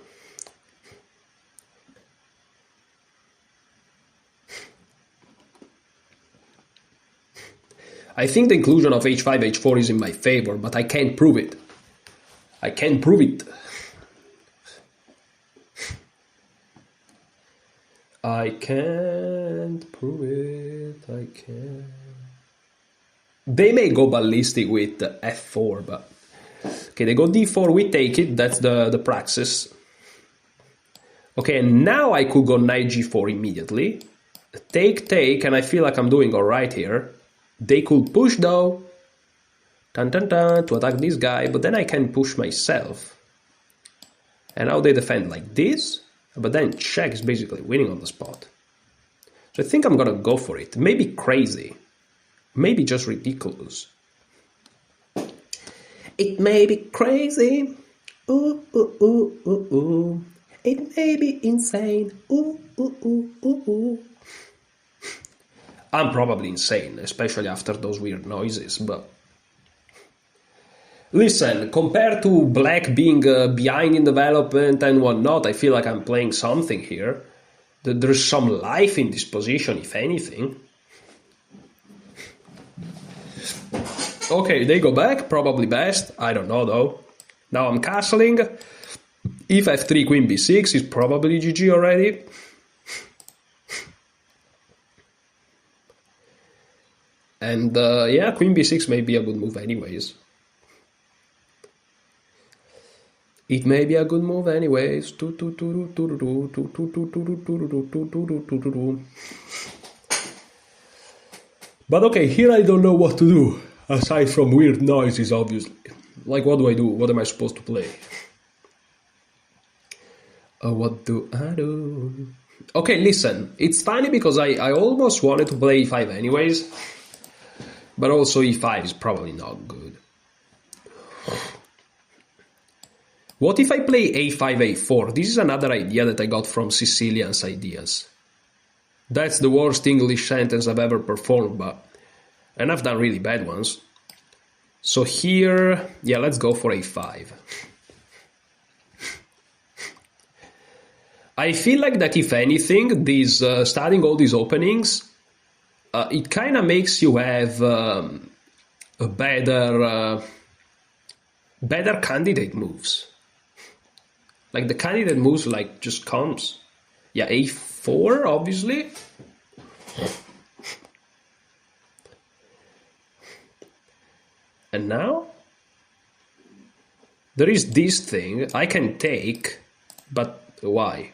I think the inclusion of h5, h4 is in my favor, but I can't prove it. I can't prove it. I can't prove it. I can't. They may go ballistic with f4, but... Okay, they go d4, we take it, that's the praxis. Okay, and now I could go knight g4 immediately. Take, and I feel like I'm doing alright here. They could push though, to attack this guy, but then I can push myself. And now they defend like this, but then check is basically winning on the spot. So I think I'm gonna go for it. Maybe crazy, maybe just ridiculous. It may be crazy, ooh, ooh, ooh, ooh, ooh. It may be insane, ooh, ooh, ooh, ooh, ooh. I'm probably insane, especially after those weird noises, but... Listen, compared to black being behind in development and whatnot, I feel like I'm playing something here. There's some life in this position, if anything. Okay, they go back, probably best, I don't know though. Now I'm castling. If f3, queen b6 is probably GG already. And yeah, queen b6 may be a good move anyways. It may be a good move anyways. But okay, here I don't know what to do. Aside from weird noises, obviously. Like, what do I do? What am I supposed to play? What do I do? Okay, listen. It's funny because I almost wanted to play e5 anyways. But also e5 is probably not good. What if I play a5, a4? This is another idea that I got from Sicilian's ideas. That's the worst English sentence I've ever performed, but... And I've done really bad ones. So here... Yeah, let's go for a5. I feel like that if anything, these studying all these openings, it kind of makes you have a better candidate moves. Like the candidate moves like just comes. Yeah, a4 obviously. And now there is this thing I can take, but why?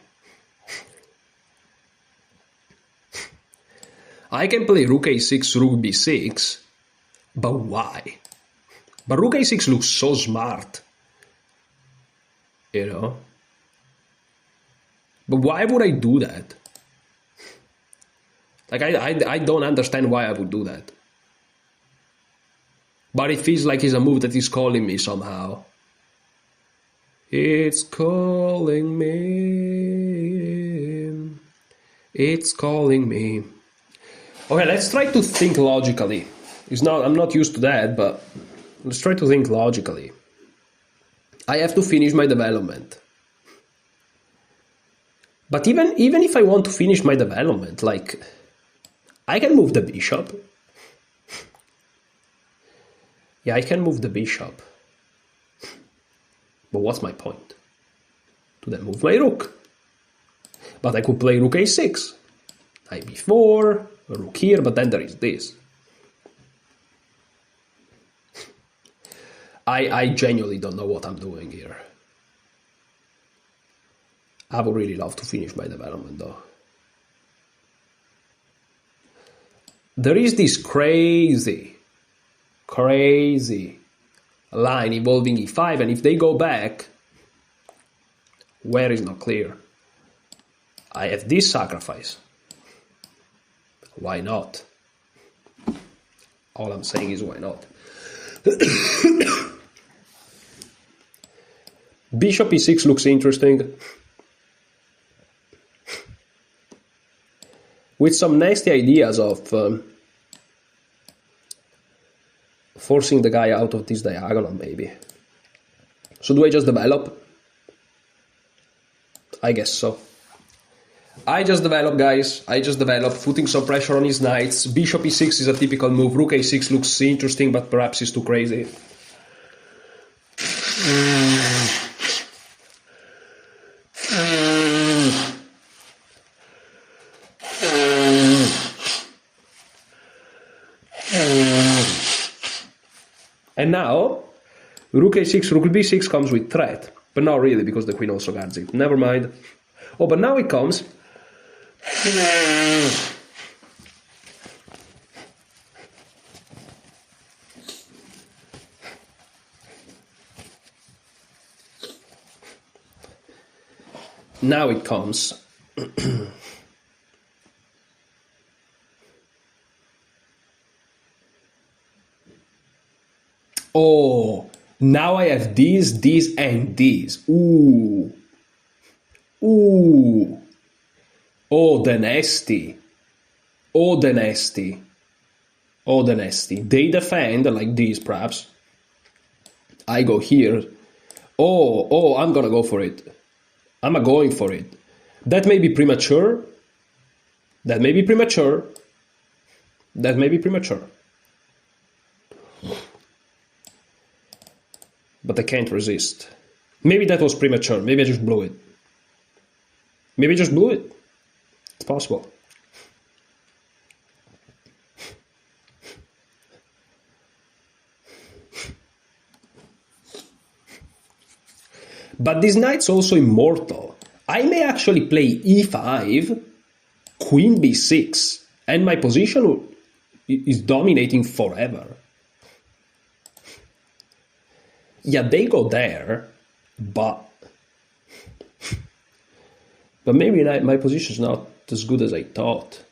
I can play rook a6, rook b6, but why? But rook a6 looks so smart, you know? But why would I do that? Like, I don't understand why I would do that. But it feels like it's a move that is calling me somehow. It's calling me. It's calling me. Okay, let's try to think logically. I'm not used to that, but let's try to think logically. I have to finish my development. But even if I want to finish my development, like, I can move the bishop. Yeah, I can move the bishop. But what's my point? To then move my rook. But I could play rook a6, knight b4, rook here, but then there is this. I genuinely don't know what I'm doing here. I would really love to finish my development though. There is this crazy line involving e5, and if they go back, where is not clear. I have this sacrifice. Why not? All I'm saying is why not? Bishop e6 looks interesting. With some nasty ideas of forcing the guy out of this diagonal, maybe. So do I just develop? I guess so. I just develop, guys. I just develop, putting some pressure on his knights. Bishop e6 is a typical move. Rook a6 looks interesting, but perhaps it's too crazy. And now, rook a6, rook b6 comes with threat. But not really, because the queen also guards it. Never mind. Oh, but now it comes. Now it comes. Oh, now I have these, and these. Ooh. Ooh. Oh, the nasty. Oh, the nasty. Oh, the nasty. They defend like this, perhaps. I go here. Oh, I'm gonna go for it. I'm going for it. That may be premature. That may be premature. That may be premature. But I can't resist. Maybe that was premature. Maybe I just blew it. Maybe I just blew it. It's possible. But this knight's also immortal. I may actually play e5, queen b6, and my position is dominating forever. Yeah, they go there, but maybe my position is not as good as I thought.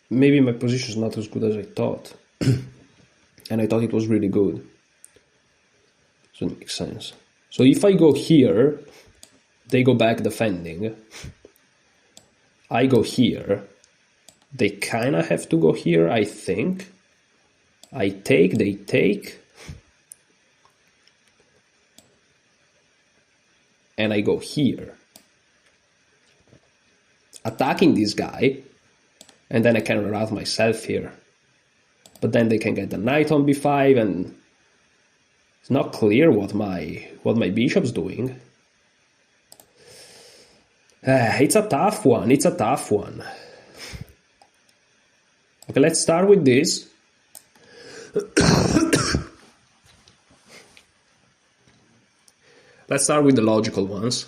Maybe my position is not as good as I thought. And I thought it was really good. So it makes sense. So if I go here, they go back defending. I go here. They kind of have to go here, I think. I take, they take. And I go here. Attacking this guy. And then I can run out myself here. But then they can get the knight on b5, and it's not clear what my bishop's doing. It's a tough one. It's a tough one. Okay, let's start with this. Let's start with the logical ones.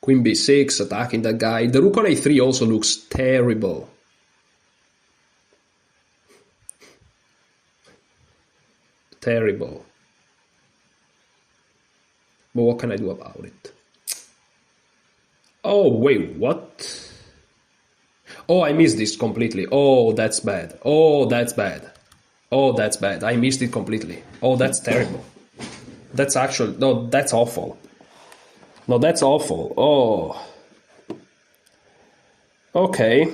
Queen b6, attacking that guy. The rook on a3 also looks terrible. Terrible. But what can I do about it? Oh, wait, what? Oh, I missed this completely. Oh, that's bad. Oh, that's bad. Oh, that's bad. I missed it completely. Oh, that's terrible. That's actually... No, that's awful. No, that's awful. Oh. Okay.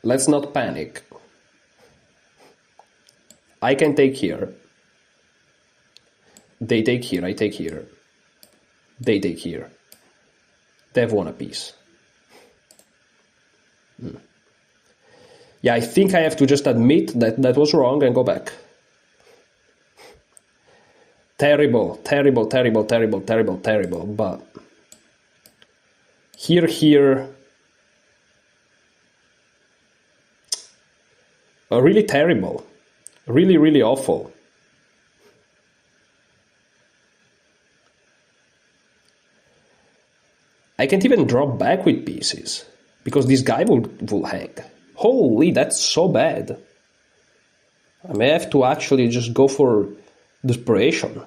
Let's not panic. I can take here. They take here, I take here. They take here. They have won a piece. Yeah, I think I have to just admit that that was wrong and go back. Terrible, terrible, terrible, terrible, terrible, terrible, but... Here... really terrible. Really, really awful. I can't even drop back with pieces, because this guy will hang. Holy, that's so bad. I may have to actually just go for desperation.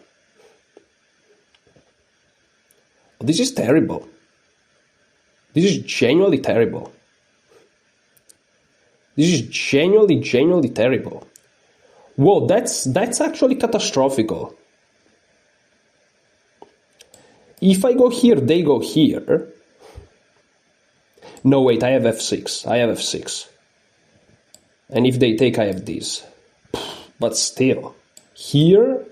This is terrible. This is genuinely terrible. This is genuinely terrible. Whoa, that's actually catastrophical. If I go here, they go here. No, wait, I have f6. I have f6. And if they take, I have this. But still. Here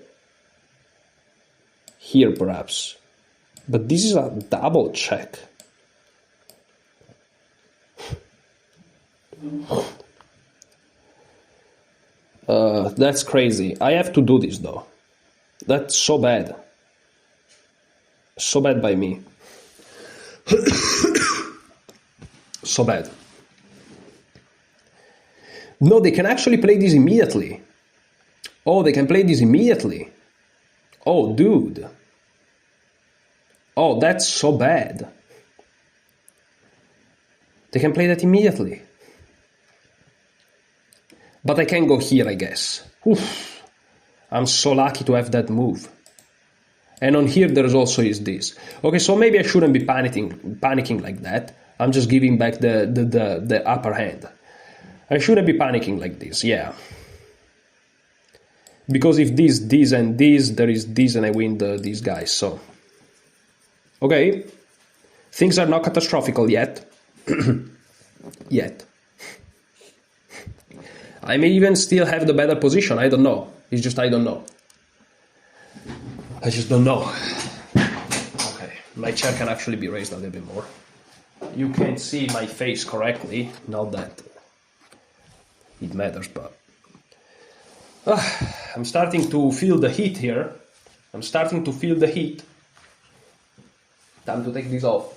perhaps. But this is a double check. That's crazy. I have to do this though. That's so bad. So bad by me. So bad. No, they can actually play this immediately. Oh, they can play this immediately. Oh, dude. Oh, that's so bad. They can play that immediately. But I can go here, I guess. Oof. I'm so lucky to have that move. And on here there is also this. Okay, so maybe I shouldn't be panicking like that. I'm just giving back the upper hand. I shouldn't be panicking like this, yeah. Because if this and this, there is this and I win these guys, so. Okay. Things are not catastrophical yet. Yet. I may even still have the better position, I don't know. It's just I don't know. I just don't know. Okay, my chair can actually be raised a little bit more. You can see my face correctly, not that it matters, but... I'm starting to feel the heat here. I'm starting to feel the heat. Time to take this off.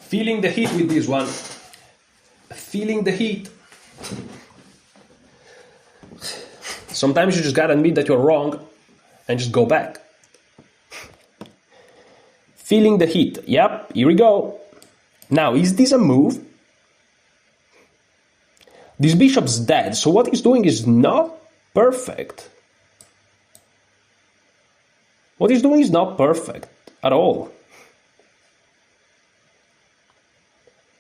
Feeling the heat with this one. Feeling the heat. Sometimes you just gotta admit that you're wrong and just go back. Feeling the heat. Yep, here we go. Now, is this a move? This bishop's dead, so what he's doing is not perfect. What he's doing is not perfect at all.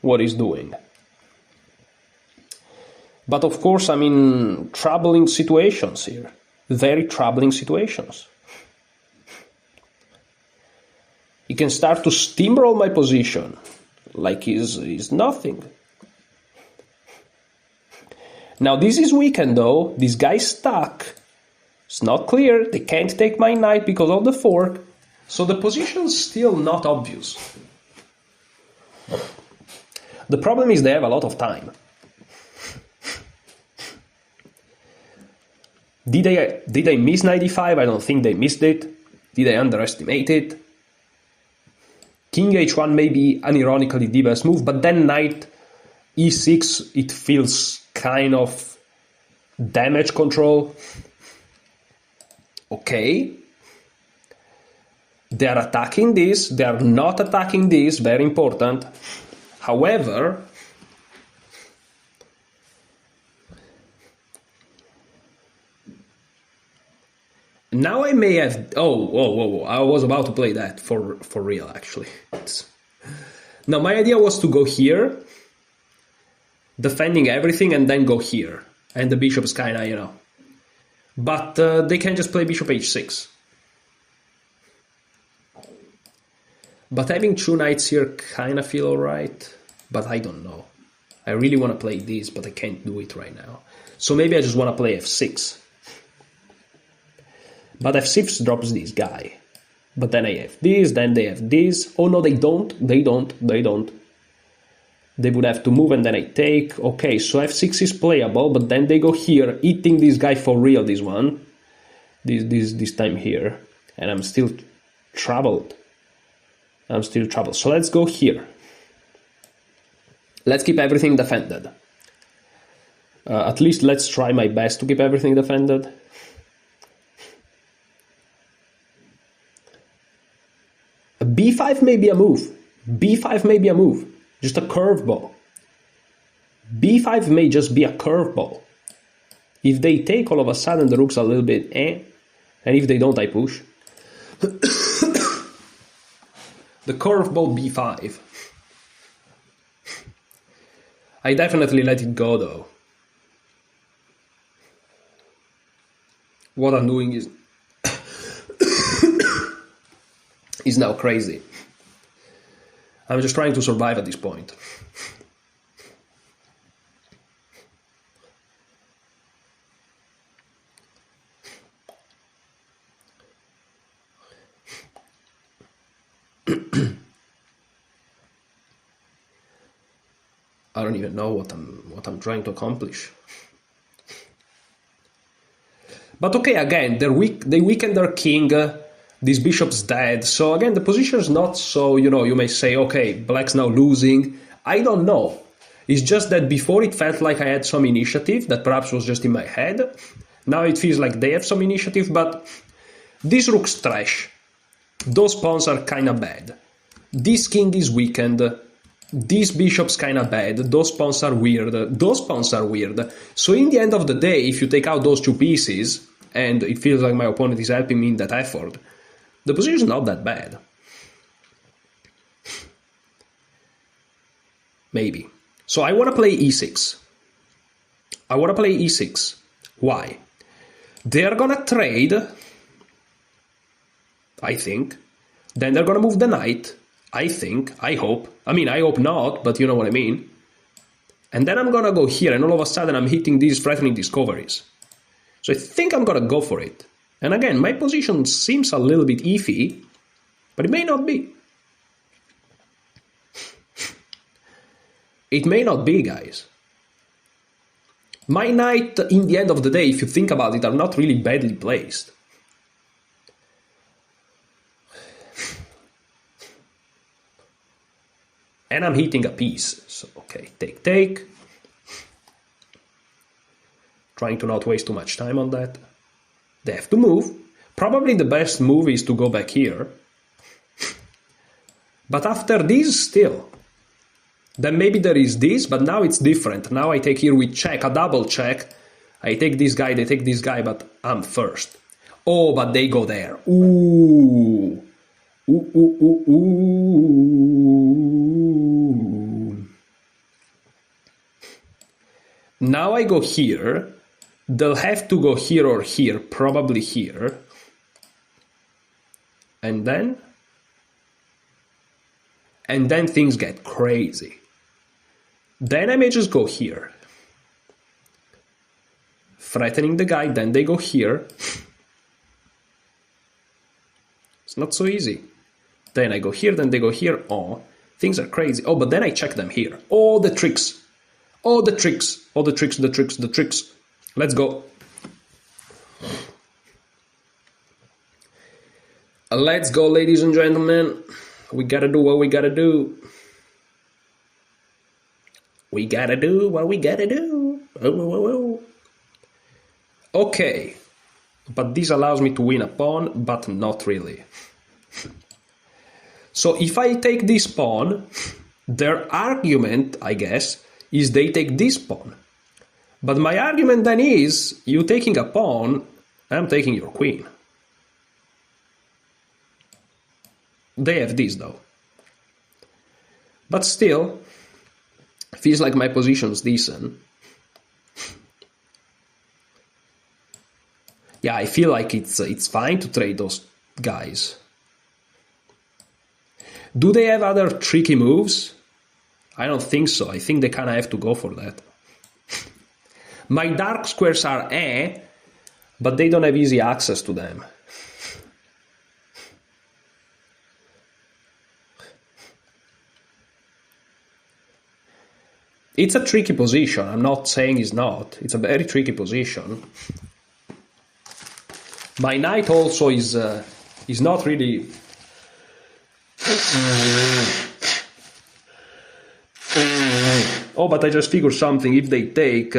What he's doing. But of course, I'm in troubling situations here. Very troubling situations. He can start to steamroll my position like he's nothing. Now this is weakened though. This guy's stuck. It's not clear. They can't take my knight because of the fork. So the position's still not obvious. The problem is they have a lot of time. Did I miss knight e5? I don't think they missed it. Did I underestimate it? King h1 may be unironically the best move, but then knight e6, it feels kind of damage control. Okay. They are attacking this, they are not attacking this, very important. However, now I may have... Oh, I was about to play that for real, actually. Now, my idea was to go here, defending everything, and then go here. And the bishop is kind of, you know... But they can just play bishop h6. But having two knights here kind of feel alright. But I don't know. I really want to play this, but I can't do it right now. So maybe I just want to play f6. But f6 drops this guy. But then I have this, then they have this. Oh no, they don't. They would have to move and then I take. Okay, so f6 is playable, but then they go here, eating this guy for real, this one. This time here. And I'm still troubled. So let's go here. Let's keep everything defended. At least let's try my best to keep everything defended. B5 may be a move. B5 may be a move. Just a curveball. B5 may just be a curveball. If they take, all of a sudden the rook's a little bit eh. And if they don't, I push. The curveball b5. I definitely let it go though. What I'm doing is now crazy. I'm just trying to survive at this point. I don't even know what I'm trying to accomplish. But okay, again, they weaken their king. This bishop's dead. So again, the position is not so, you may say, okay, black's now losing. I don't know. It's just that before it felt like I had some initiative, that perhaps was just in my head. Now it feels like they have some initiative, but this rook's trash. Those pawns are kind of bad. This king is weakened. This bishop's kind of bad. Those pawns are weird. Those pawns are weird. So in the end of the day, if you take out those two pieces, and it feels like my opponent is helping me in that effort, the position is not that bad. Maybe. So I want to play e6. Why? They are going to trade, I think. Then they're going to move the knight, I think, I hope. I mean, I hope not, but you know what I mean. And then I'm going to go here, and all of a sudden I'm hitting these threatening discoveries. So I think I'm going to go for it. And again, my position seems a little bit iffy, but it may not be. It may not be, guys. My knight, in the end of the day, if you think about it, are not really badly placed. And I'm hitting a piece. So, okay, take. Trying to not waste too much time on that. They have to move. Probably the best move is to go back here. But after this, still. Then maybe there is this, but now it's different. Now I take here with check, a double check. I take this guy, they take this guy, but I'm first. Oh, but they go there. Ooh. Now I go here. They'll have to go here or here, probably here. And then things get crazy. Then I may just go here. Threatening the guy, then they go here. It's not so easy. Then I go here, then they go here. Oh, things are crazy. Oh, but then I check them here. All the tricks. Let's go. Let's go, ladies and gentlemen. We gotta do what we gotta do. We gotta do what we gotta do. Oh. Okay. But this allows me to win a pawn, but not really. So if I take this pawn, their argument, I guess, is they take this pawn. But my argument then is, you taking a pawn, I'm taking your queen. They have this though. But still, feels like my position's decent. Yeah, I feel like it's fine to trade those guys. Do they have other tricky moves? I don't think so. I think they kind of have to go for that. My dark squares are but they don't have easy access to them. It's a tricky position. I'm not saying it's not. It's a very tricky position. My knight also is not really... Oh, but I just figured something. If they take,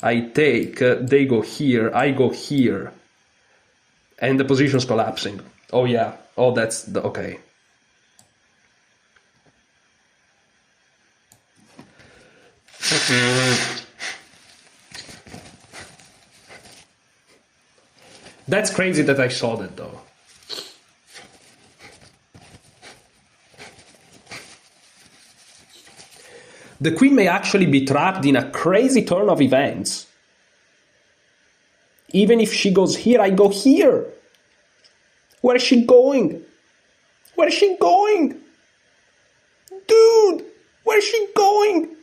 I take, they go here, I go here. And the position's collapsing. Oh yeah. Oh, that's the... Okay. That's crazy that I saw that though. The queen may actually be trapped in a crazy turn of events. Even if she goes here, I go here. Where is she going? Where is she going? Dude, where is she going?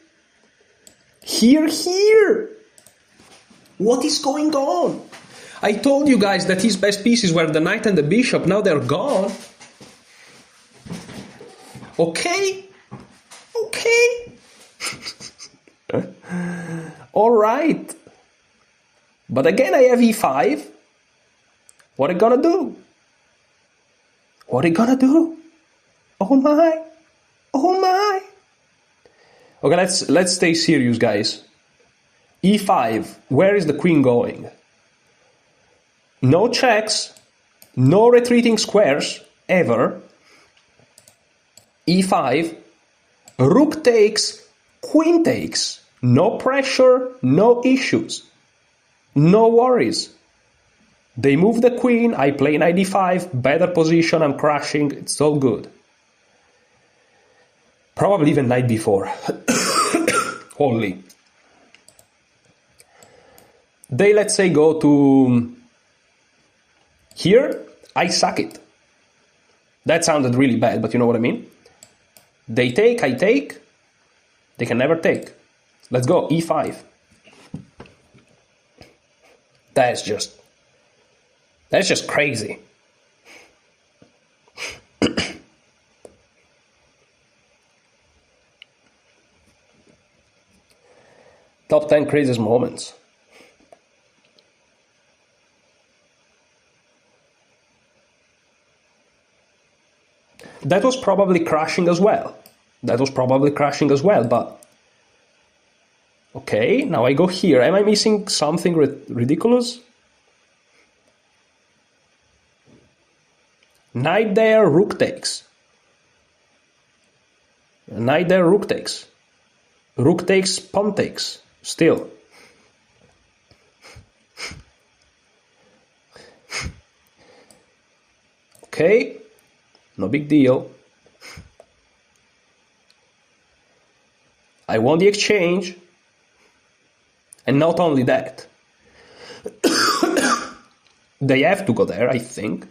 Here, here. What is going on? I told you guys that his best pieces were the knight and the bishop. Now they're gone. Okay. Okay. All right. But again, I have e5. What are you gonna do? What are you gonna do? Oh my. Oh my. Okay, let's stay serious, guys. e5. Where is the queen going? No checks, no retreating squares, ever. e5, rook takes, queen takes. No pressure, no issues, no worries. They move the queen, I play knight d5, better position, I'm crashing, it's all good. Probably even knight b4. Only. They, let's say, go to... Here, I suck it. That sounded really bad, but you know what I mean? They take, I take. They can never take. Let's go, e5. That's just crazy. Top 10 craziest moments. That was probably crashing as well. But... Okay, now I go here. Am I missing something ridiculous? Knight there, rook takes. Knight there, rook takes. Rook takes, pawn takes. Still. Okay. No big deal. I won the exchange. And not only that. They have to go there, I think.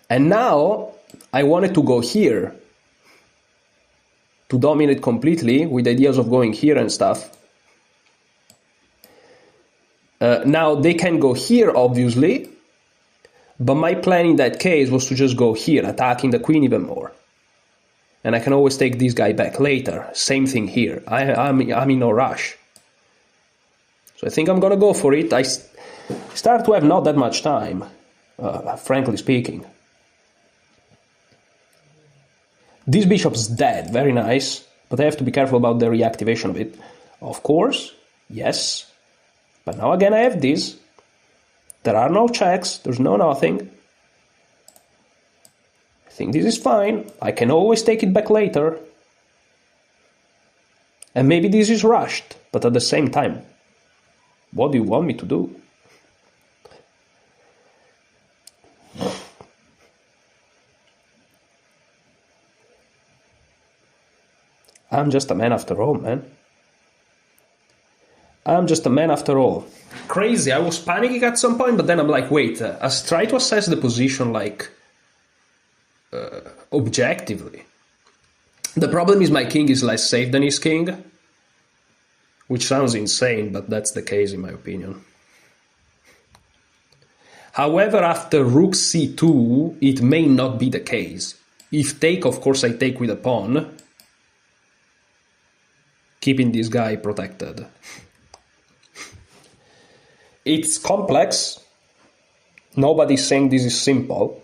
And now I wanted to go here to dominate completely with ideas of going here and stuff. Now they can go here, obviously. But my plan in that case was to just go here, attacking the queen even more. And I can always take this guy back later. Same thing here. I'm in no rush. So I think I'm gonna go for it. I start to have not that much time, frankly speaking. This bishop's dead, very nice. But I have to be careful about the reactivation of it. Of course, yes. But now again I have this. There are no checks, there's no nothing. I think this is fine. I can always take it back later. And maybe this is rushed, but at the same time, what do you want me to do? I'm just a man after all, man. I'm just a man after all. Crazy, I was panicking at some point, but then I'm like, wait, I try to assess the position, like, objectively. The problem is my king is less safe than his king, which sounds insane, but that's the case in my opinion. However, after rook c2, it may not be the case. If take, of course, I take with a pawn, keeping this guy protected. It's complex. Nobody's saying this is simple,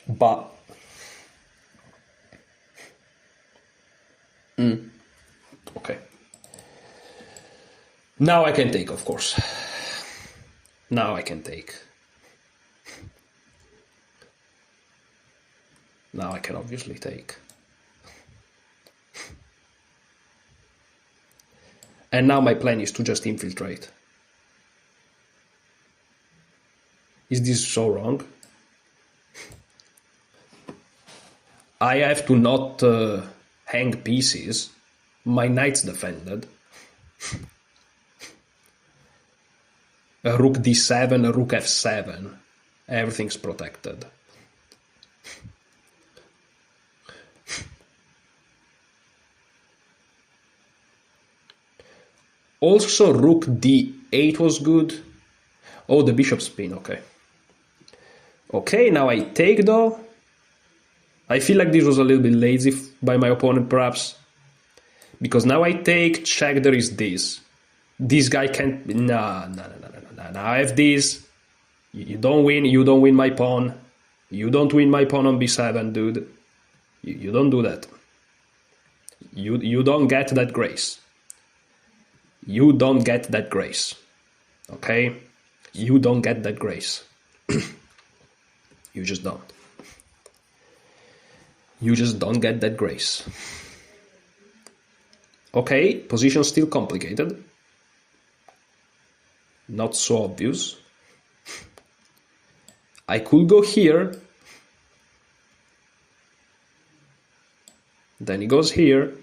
but okay. Now I can take, of course. Now I can take. Now I can obviously take. And now my plan is to just infiltrate. Is this so wrong? I have to not hang pieces. My knight's defended. A rook d7, a rook f7. Everything's protected. Also, rook d8 was good. Oh, the bishop spin, okay. Okay, now I take though. I feel like this was a little bit lazy by my opponent, perhaps. Because now I take, check, there is this. This guy can't... No. Now I have this. You don't win my pawn. You don't win my pawn on b7, dude. You don't do that. You don't get that grace. You don't get that grace. Okay? You don't get that grace. You just don't. You just don't get that grace. Okay, position still complicated. Not so obvious. I could go here. Then he goes here.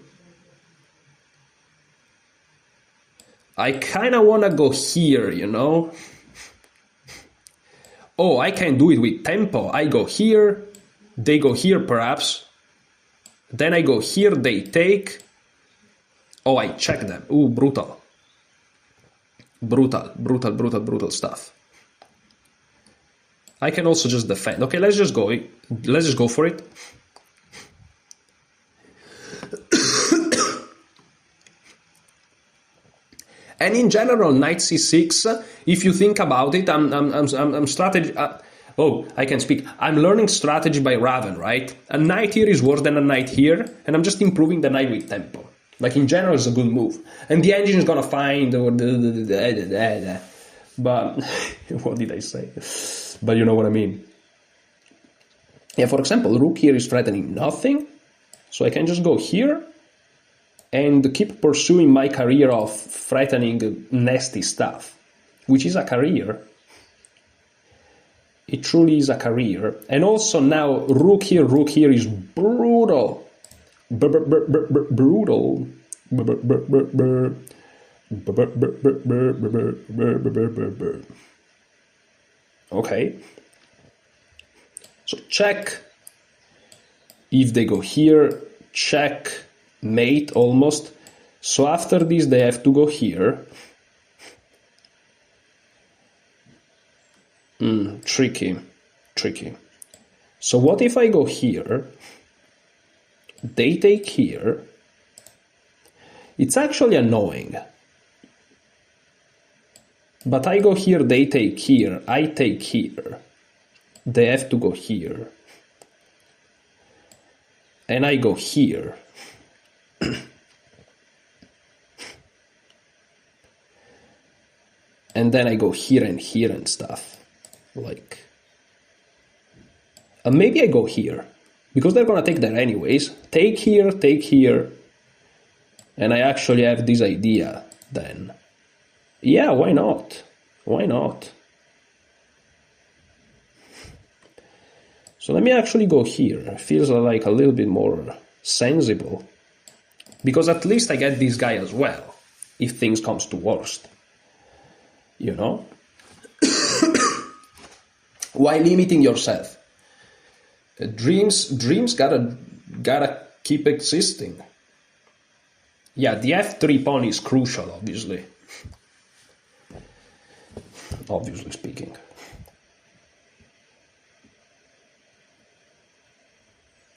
I kind of want to go here, you know? Oh, I can do it with tempo. I go here, they go here perhaps. Then I go here, they take. Oh, I check them. Ooh, brutal. Brutal stuff. I can also just defend. Okay, let's just go. Let's just go for it. And in general, knight c6, if you think about it, I'm strategy. I can speak. I'm learning strategy by Raven, right? A knight here is worse than a knight here, and I'm just improving the knight with tempo. Like in general, it's a good move, and the engine is gonna find. But what did I say? But you know what I mean. Yeah, for example, rook here is threatening nothing, so I can just go here and keep pursuing my career of threatening nasty stuff, which is a career. It truly is a career. And also now rook here is brutal. Brutal. Okay. So check. If they go here, check. Mate almost. So after this they have to go here. Tricky. So what if I go here? They take here. It's actually annoying. But I go here, they take here, I take here. They have to go here. And I go here. and then I go here and stuff. Like, maybe I go here, because they're gonna take that anyways. Take here, and I actually have this idea then. Yeah, why not? Why not? So let me actually go here. It feels like a little bit more sensible, because at least I get this guy as well, if things comes to worst. You know? Why limiting yourself? Dreams gotta keep existing. Yeah, the f3 pawn is crucial, obviously. Obviously speaking.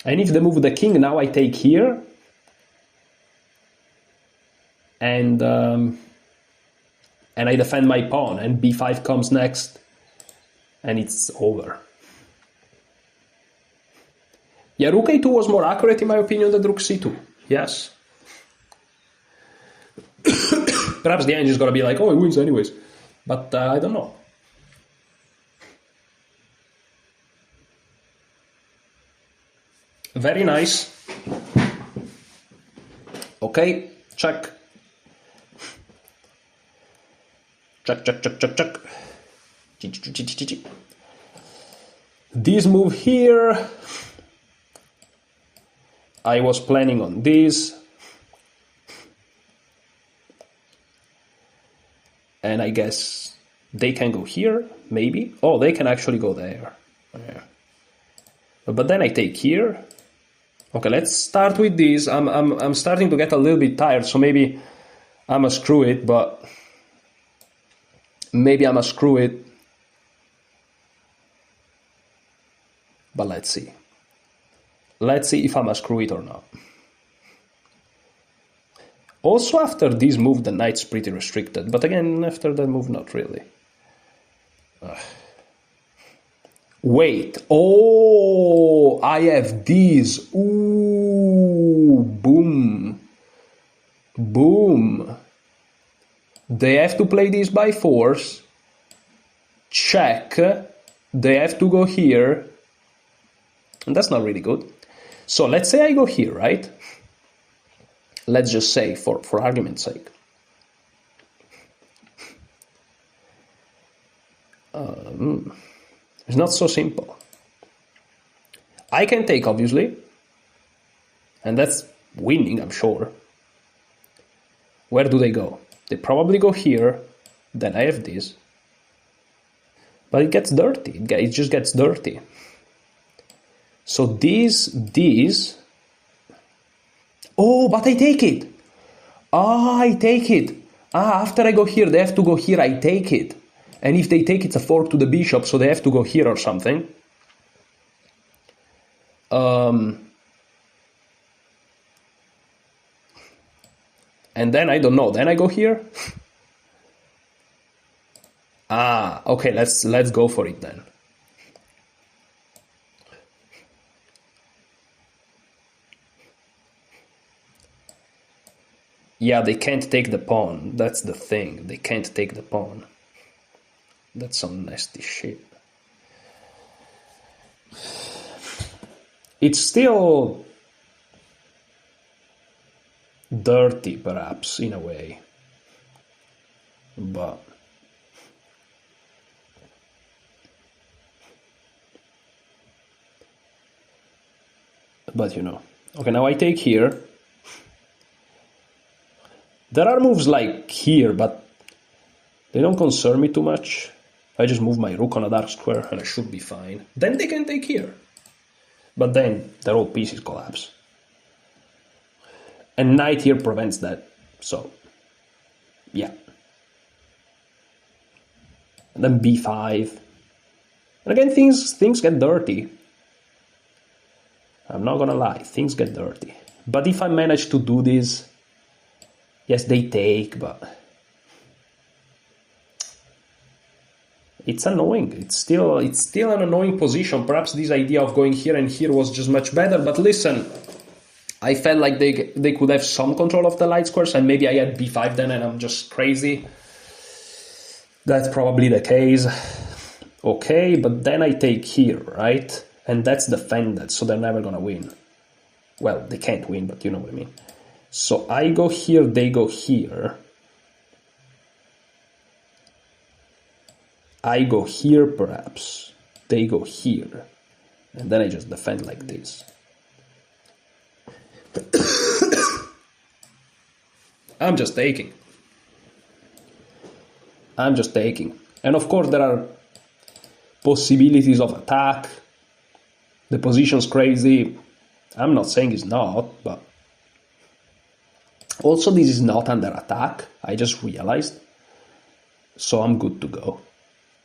And if they move the king, now I take here. And I defend my pawn, and b5 comes next, and it's over. Yeah, rook a2 was more accurate in my opinion than rook c2. Yes. Perhaps the end is gonna be like, oh, he wins anyways. But I don't know. Very nice. Okay, check. Check. This move here, I was planning on this. And I guess they can go here, maybe. Oh, they can actually go there. Yeah. But then I take here. Okay, let's start with this. I'm starting to get a little bit tired, so maybe I'ma screw it, but maybe I'ma screw it. But let's see. Let's see if I'ma screw it or not. Also, after this move, the knight's pretty restricted. But again, after that move, not really. Wait. Oh, I have these. Ooh, boom. Boom. They have to play this by force. Check. They have to go here. And that's not really good. So let's say I go here, right? Let's just say, for argument's sake. It's not so simple. I can take, obviously. And that's winning, I'm sure. Where do they go? They probably go here. Then I have this. But it gets dirty. It just gets dirty. So these... Oh, but I take it. I take it. After I go here, they have to go here, I take it. And if they take, it's a fork to the bishop, so they have to go here or something. And then, I don't know, then I go here? Okay, let's go for it then. Yeah, they can't take the pawn. That's the thing. They can't take the pawn. That's some nasty shit. It's still dirty, perhaps, in a way. But you know. Okay, now I take here. There are moves like here, but they don't concern me too much. I just move my rook on a dark square and I should be fine. Then they can take here. But then their whole pieces collapse. And knight here prevents that. So, yeah. And then b5. And again, things get dirty. I'm not gonna lie, things get dirty. But if I manage to do this... Yes, they take, but it's annoying. It's still an annoying position. Perhaps this idea of going here and here was just much better. But listen, I felt like they could have some control of the light squares, and maybe I had b5 then, and I'm just crazy. That's probably the case. Okay, but then I take here, right? And that's defended, so they're never gonna win. Well, they can't win, but you know what I mean. So I go here, they go here. I go here, perhaps. They go here. And then I just defend like this. I'm just taking. And of course there are possibilities of attack. The position's crazy. I'm not saying it's not, but also this is not under attack. I just realized. So I'm good to go.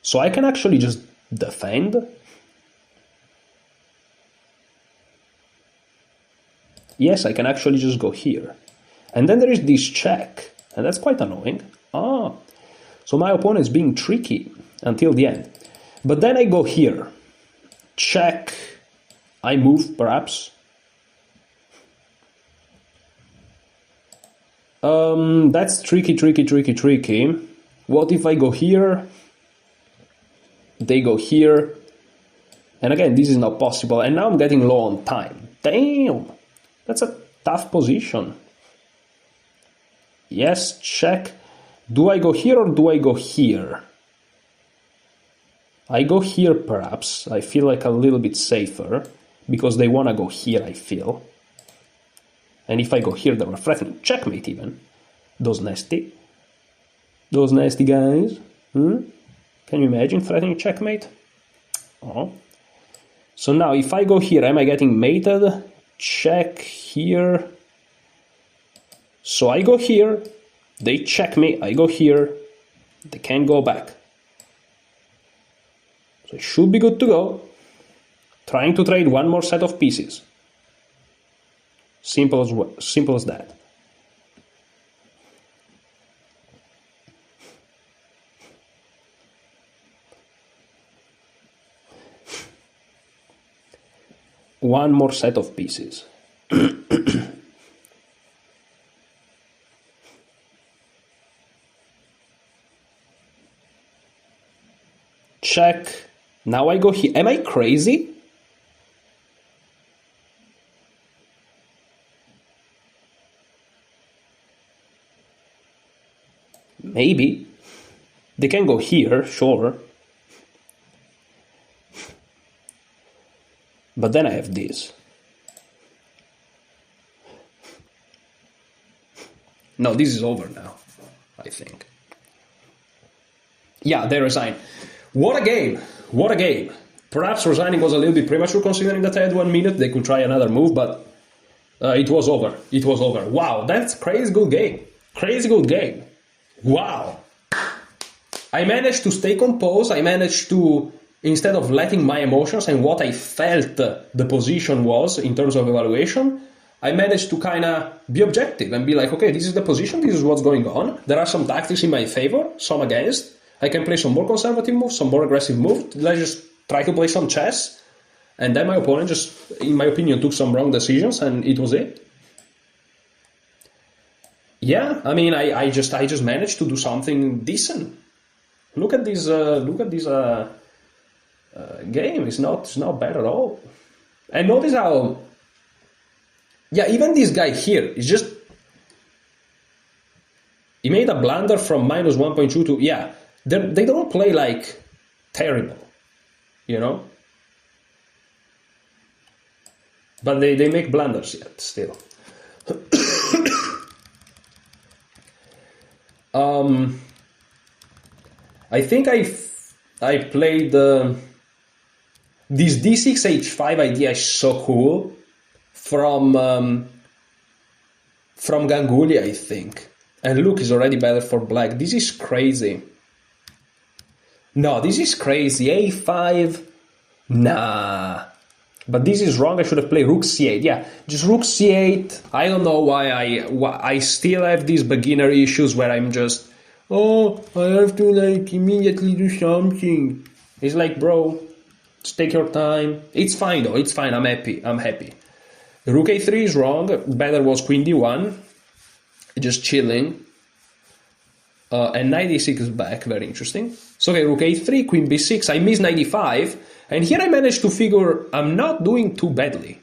So I can actually just defend. Yes, I can actually just go here. And then there is this check, and that's quite annoying. So my opponent is being tricky until the end. But then I go here. Check. I move, perhaps. That's tricky. What if I go here? They go here. And again, this is not possible. And now I'm getting low on time. Damn! That's a tough position. Yes, check. Do I go here or do I go here? I go here, perhaps. I feel like a little bit safer. Because they want to go here, I feel. And if I go here, they're threatening checkmate even. Those nasty guys. Can you imagine threatening checkmate? Oh. So now, if I go here, am I getting mated? Check here. So I go here. They check me. I go here. They can't go back. So it should be good to go. Trying to trade one more set of pieces. Simple as that. One more set of pieces. Check. Now I go here. Am I crazy? Maybe. They can go here, sure. But then I have this. No, this is over now, I think. Yeah, they resign. What a game! What a game! Perhaps resigning was a little bit premature considering that I had 1 minute. They could try another move, but it was over. It was over. Wow, that's crazy good game. Crazy good game. Wow. I managed to stay composed. I managed to, instead of letting my emotions and what I felt the position was in terms of evaluation, I managed to kind of be objective and be like, okay, this is the position, this is what's going on. There are some tactics in my favor, some against. I can play some more conservative moves, some more aggressive moves. Let's just try to play some chess. And then my opponent just, in my opinion, took some wrong decisions, and it was it. Yeah, I mean, I just managed to do something decent. Look at this game. It's not bad at all. And notice how, yeah, even this guy here is just, he made a blunder from minus 1.2 to, yeah, they don't play like terrible, you know? But they make blunders yet, still. I think I played this d6 h5 idea is so cool from Ganguly, I think. And look, is already better for black. This is crazy. No, this is crazy. a5, nah. But this is wrong. I should have played rook c8. Yeah, just rook c8. I don't know why I still have these beginner issues where I'm just, oh, I have to like immediately do something. It's like, bro, just take your time. It's fine though. It's fine. I'm happy. Rook a3 is wrong. Better was queen d1. Just chilling. and knight e6 is back, very interesting. So okay, rook a3, queen b6, I miss knight e5, and here I managed to figure I'm not doing too badly.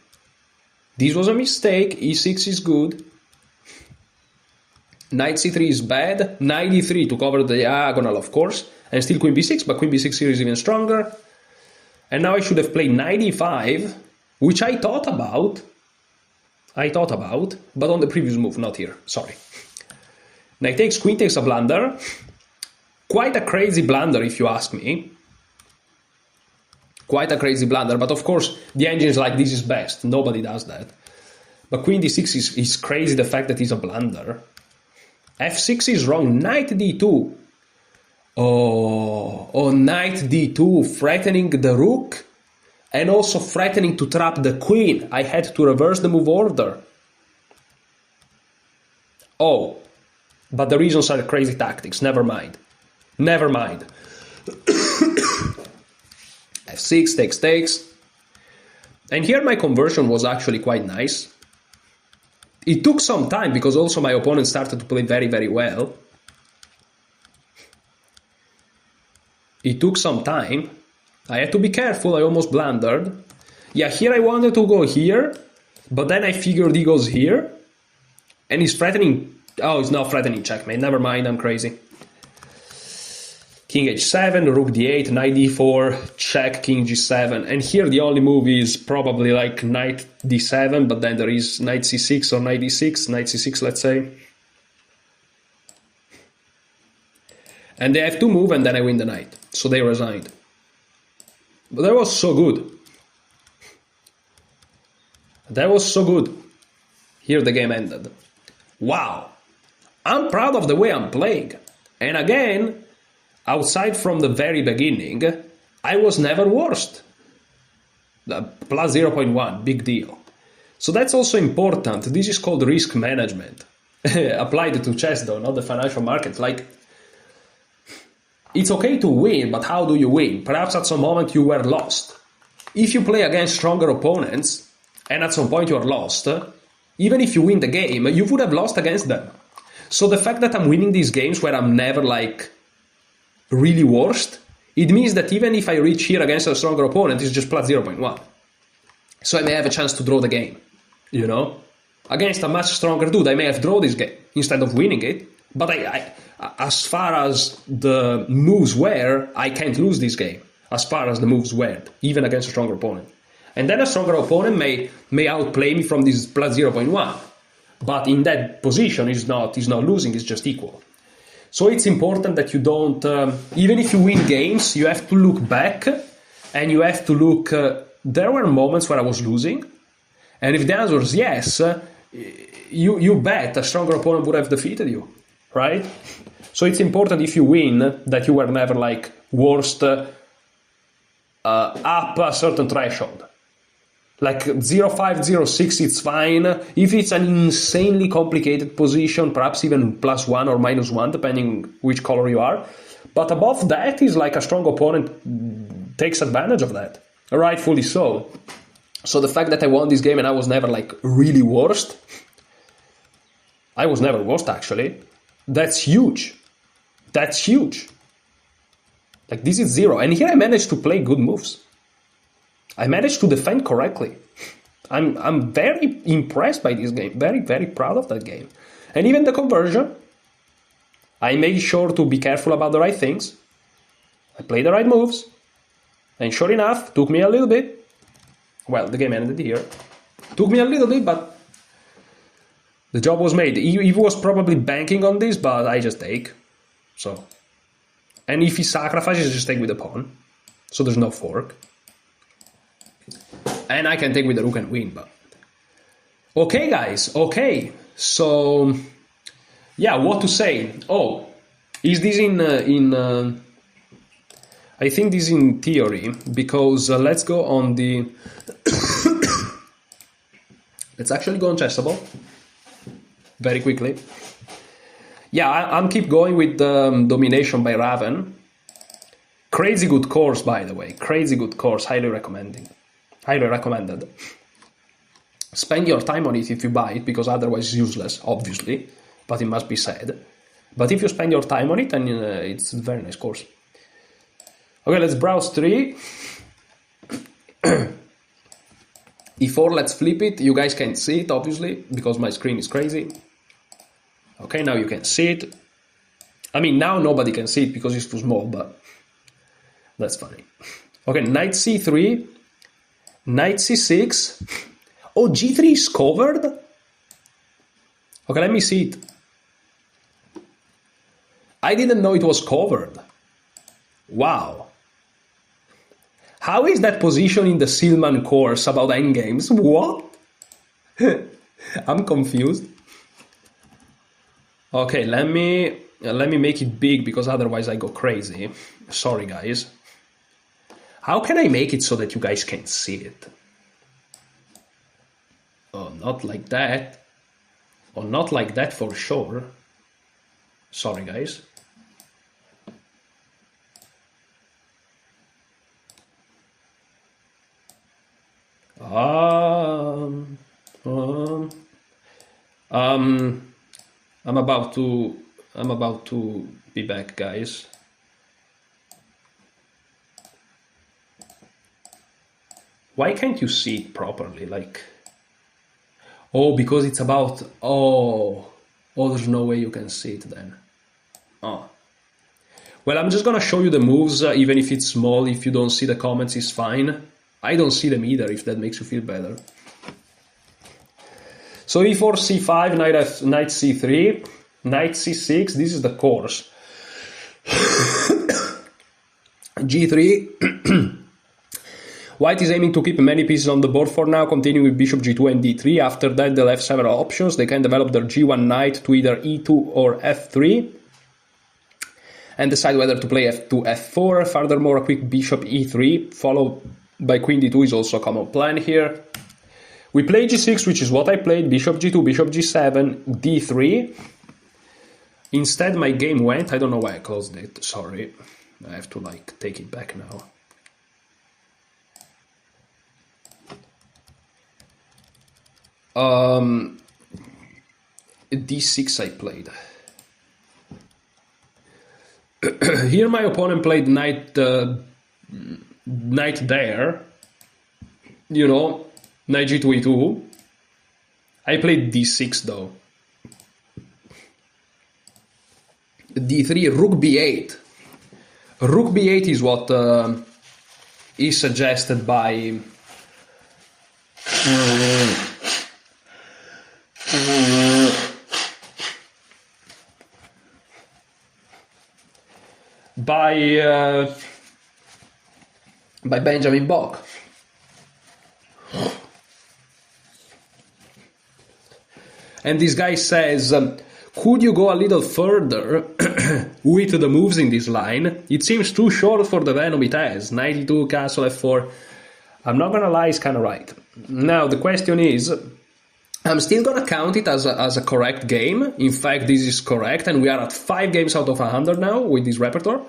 This was a mistake, e6 is good, knight c3 is bad, knight e3 to cover the diagonal, of course, and still queen b6, but queen b6 here is even stronger. And now I should have played knight e5, which I thought about, but on the previous move, not here, sorry. Knight takes, queen takes a blunder. Quite a crazy blunder, if you ask me. Quite a crazy blunder, but of course, the engine is like, this is best. Nobody does that. But queen d6 is crazy, the fact that it's a blunder. f6 is wrong, knight d2. Oh, knight d2, threatening the rook, and also threatening to trap the queen. I had to reverse the move order. Oh. But the reasons are crazy tactics, never mind. Never mind. f6, takes. And here my conversion was actually quite nice. It took some time because also my opponent started to play very, very well. It took some time. I had to be careful, I almost blundered. Yeah, here I wanted to go here, but then I figured he goes here. And he's threatening. Oh, it's not threatening checkmate. Never mind, I'm crazy. King h7, rook d8, knight d4, check, king g7. And here the only move is probably like knight d7, but then there is knight c6 or knight d6, knight c6, let's say. And they have to move, and then I win the knight. So they resigned. But that was so good. That was so good. Here the game ended. Wow. I'm proud of the way I'm playing. And again, outside from the very beginning, I was never worst. Plus 0.1, big deal. So that's also important. This is called risk management. Applied to chess though, not the financial market. Like, it's okay to win, but how do you win? Perhaps at some moment you were lost. If you play against stronger opponents, and at some point you are lost, even if you win the game, you would have lost against them. So the fact that I'm winning these games where I'm never like really worst, it means that even if I reach here against a stronger opponent, it's just plus 0.1. So I may have a chance to draw the game, you know? Against a much stronger dude, I may have drawn this game instead of winning it. But as far as the moves were, I can't lose this game. As far as the moves went, even against a stronger opponent. And then a stronger opponent may outplay me from this plus 0.1. But in that position, he's not losing, it's just equal. So it's important that you don't, even if you win games, you have to look back and you have to look, there were moments where I was losing. And if the answer is yes, you bet a stronger opponent would have defeated you, right? So it's important if you win that you were never like worst up a certain threshold. Like 0.5, 0.6, it's fine. If it's an insanely complicated position, perhaps even +1 or -1, depending which color you are. But above that is like a strong opponent takes advantage of that. Rightfully so. So the fact that I won this game and I was never like really worst. I was never worst actually. That's huge. That's huge. Like this is 0. And here I managed to play good moves. I managed to defend correctly. I'm very impressed by this game. Very, very proud of that game. And even the conversion, I made sure to be careful about the right things. I played the right moves. And sure enough, took me a little bit. Well, the game ended here. Took me a little bit, but the job was made. He was probably banking on this, but I just take. So, and if he sacrifices, just take with the pawn. So there's no fork. And I can take with the rook and win, but... Okay, guys, okay. So, yeah, what to say? Oh, is this I think this is in theory, because let's go on the... Let's actually go on Chessable. Very quickly. Yeah, I'm keep going with Domination by Raven. Crazy good course, by the way. Crazy good course, highly recommended. Spend your time on it if you buy it, because otherwise it's useless, obviously, but it must be said. But if you spend your time on it, then it's a very nice course. Okay, let's browse 3. E4, let's flip it. You guys can't see it, obviously, because my screen is crazy. Okay, now you can see it. I mean, now nobody can see it because it's too small, but that's funny. Okay, knight c3, knight c6. Oh, g3 is covered? Okay, let me see it. I didn't know it was covered. Wow. How is that position in the Silman course about endgames? What? I'm confused. Okay, let me make it big because otherwise I go crazy. Sorry, guys. How can I make it so that you guys can see it? Oh, not like that. Oh, not like that for sure. Sorry, guys. I'm about to be back, guys. Why can't you see it properly? Like, oh, because it's about, oh, there's no way you can see it then. Oh. Well, I'm just gonna show you the moves, even if it's small. If you don't see the comments, it's fine. I don't see them either, if that makes you feel better. So e4, c5, knight c3, knight c6, this is the course. g3, white is aiming to keep many pieces on the board for now, continuing with bishop g2 and d3. After that, they'll have several options. They can develop their g1 knight to either e2 or f3, and decide whether to play f2, f4. Furthermore, a quick bishop e3, followed by queen d2 is also a common plan here. We play g6, which is what I played, bishop g2, bishop g7, d3. Instead, my game went, I don't know why I closed it, sorry. I have to, like, take it back now. d6 I played. Here my opponent played knight there, you know, knight g2, e2. I played d6 though. d3, rook b8. Rook b8 is what is suggested by Benjamin Bach. And this guy says, could you go a little further with the moves in this line? It seems too short for the venom it has. Knight e2, castle f4. I'm not gonna lie, it's kind of right. Now the question is, I'm still gonna count it as a correct game. In fact, this is correct, and we are at 5 games out of 100 now with this repertoire.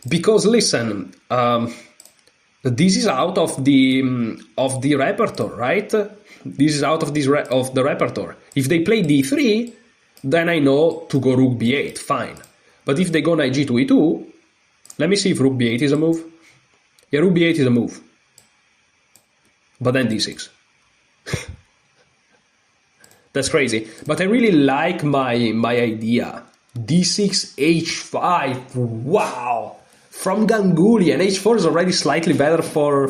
Because listen, this is out of the repertoire, right? This is out of the repertoire. If they play d3, then I know to go rook b8, fine. But if they go knight g2, e2, let me see if rook b8 is a move. Yeah, rook b8 is a move. But then d6. That's crazy. But I really like my idea. d6, h5. Wow. From Ganguly, and h4 is already slightly better for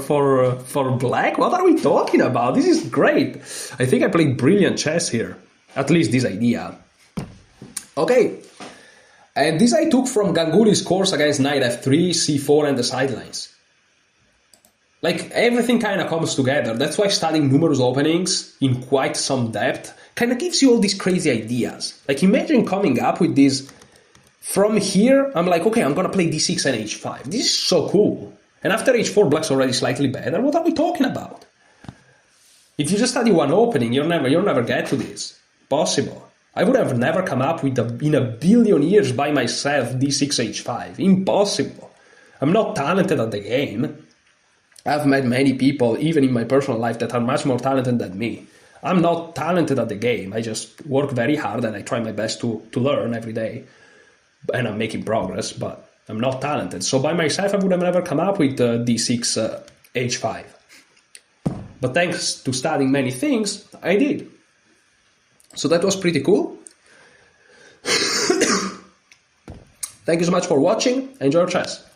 black? What are we talking about? This is great. I think I played brilliant chess here. At least this idea. Okay. And this I took from Ganguly's course against knight f3, c4, and the sidelines. Like, everything kind of comes together. That's why studying numerous openings in quite some depth kind of gives you all these crazy ideas. Like, imagine coming up with this. From here, I'm like, okay, I'm going to play d6 and h5. This is so cool. And after h4, black's already slightly better. What are we talking about? If you just study one opening, you'll never get to this. Possible. I would have never come up with, in a billion years by myself, d6, h5. Impossible. I'm not talented at the game. I've met many people, even in my personal life, that are much more talented than me. I'm not talented at the game. I just work very hard and I try my best to learn every day. and I'm making progress, but I'm not talented. So by myself, I would have never come up with D6 H5. But thanks to studying many things, I did. So that was pretty cool. Thank you so much for watching. Enjoy your chess.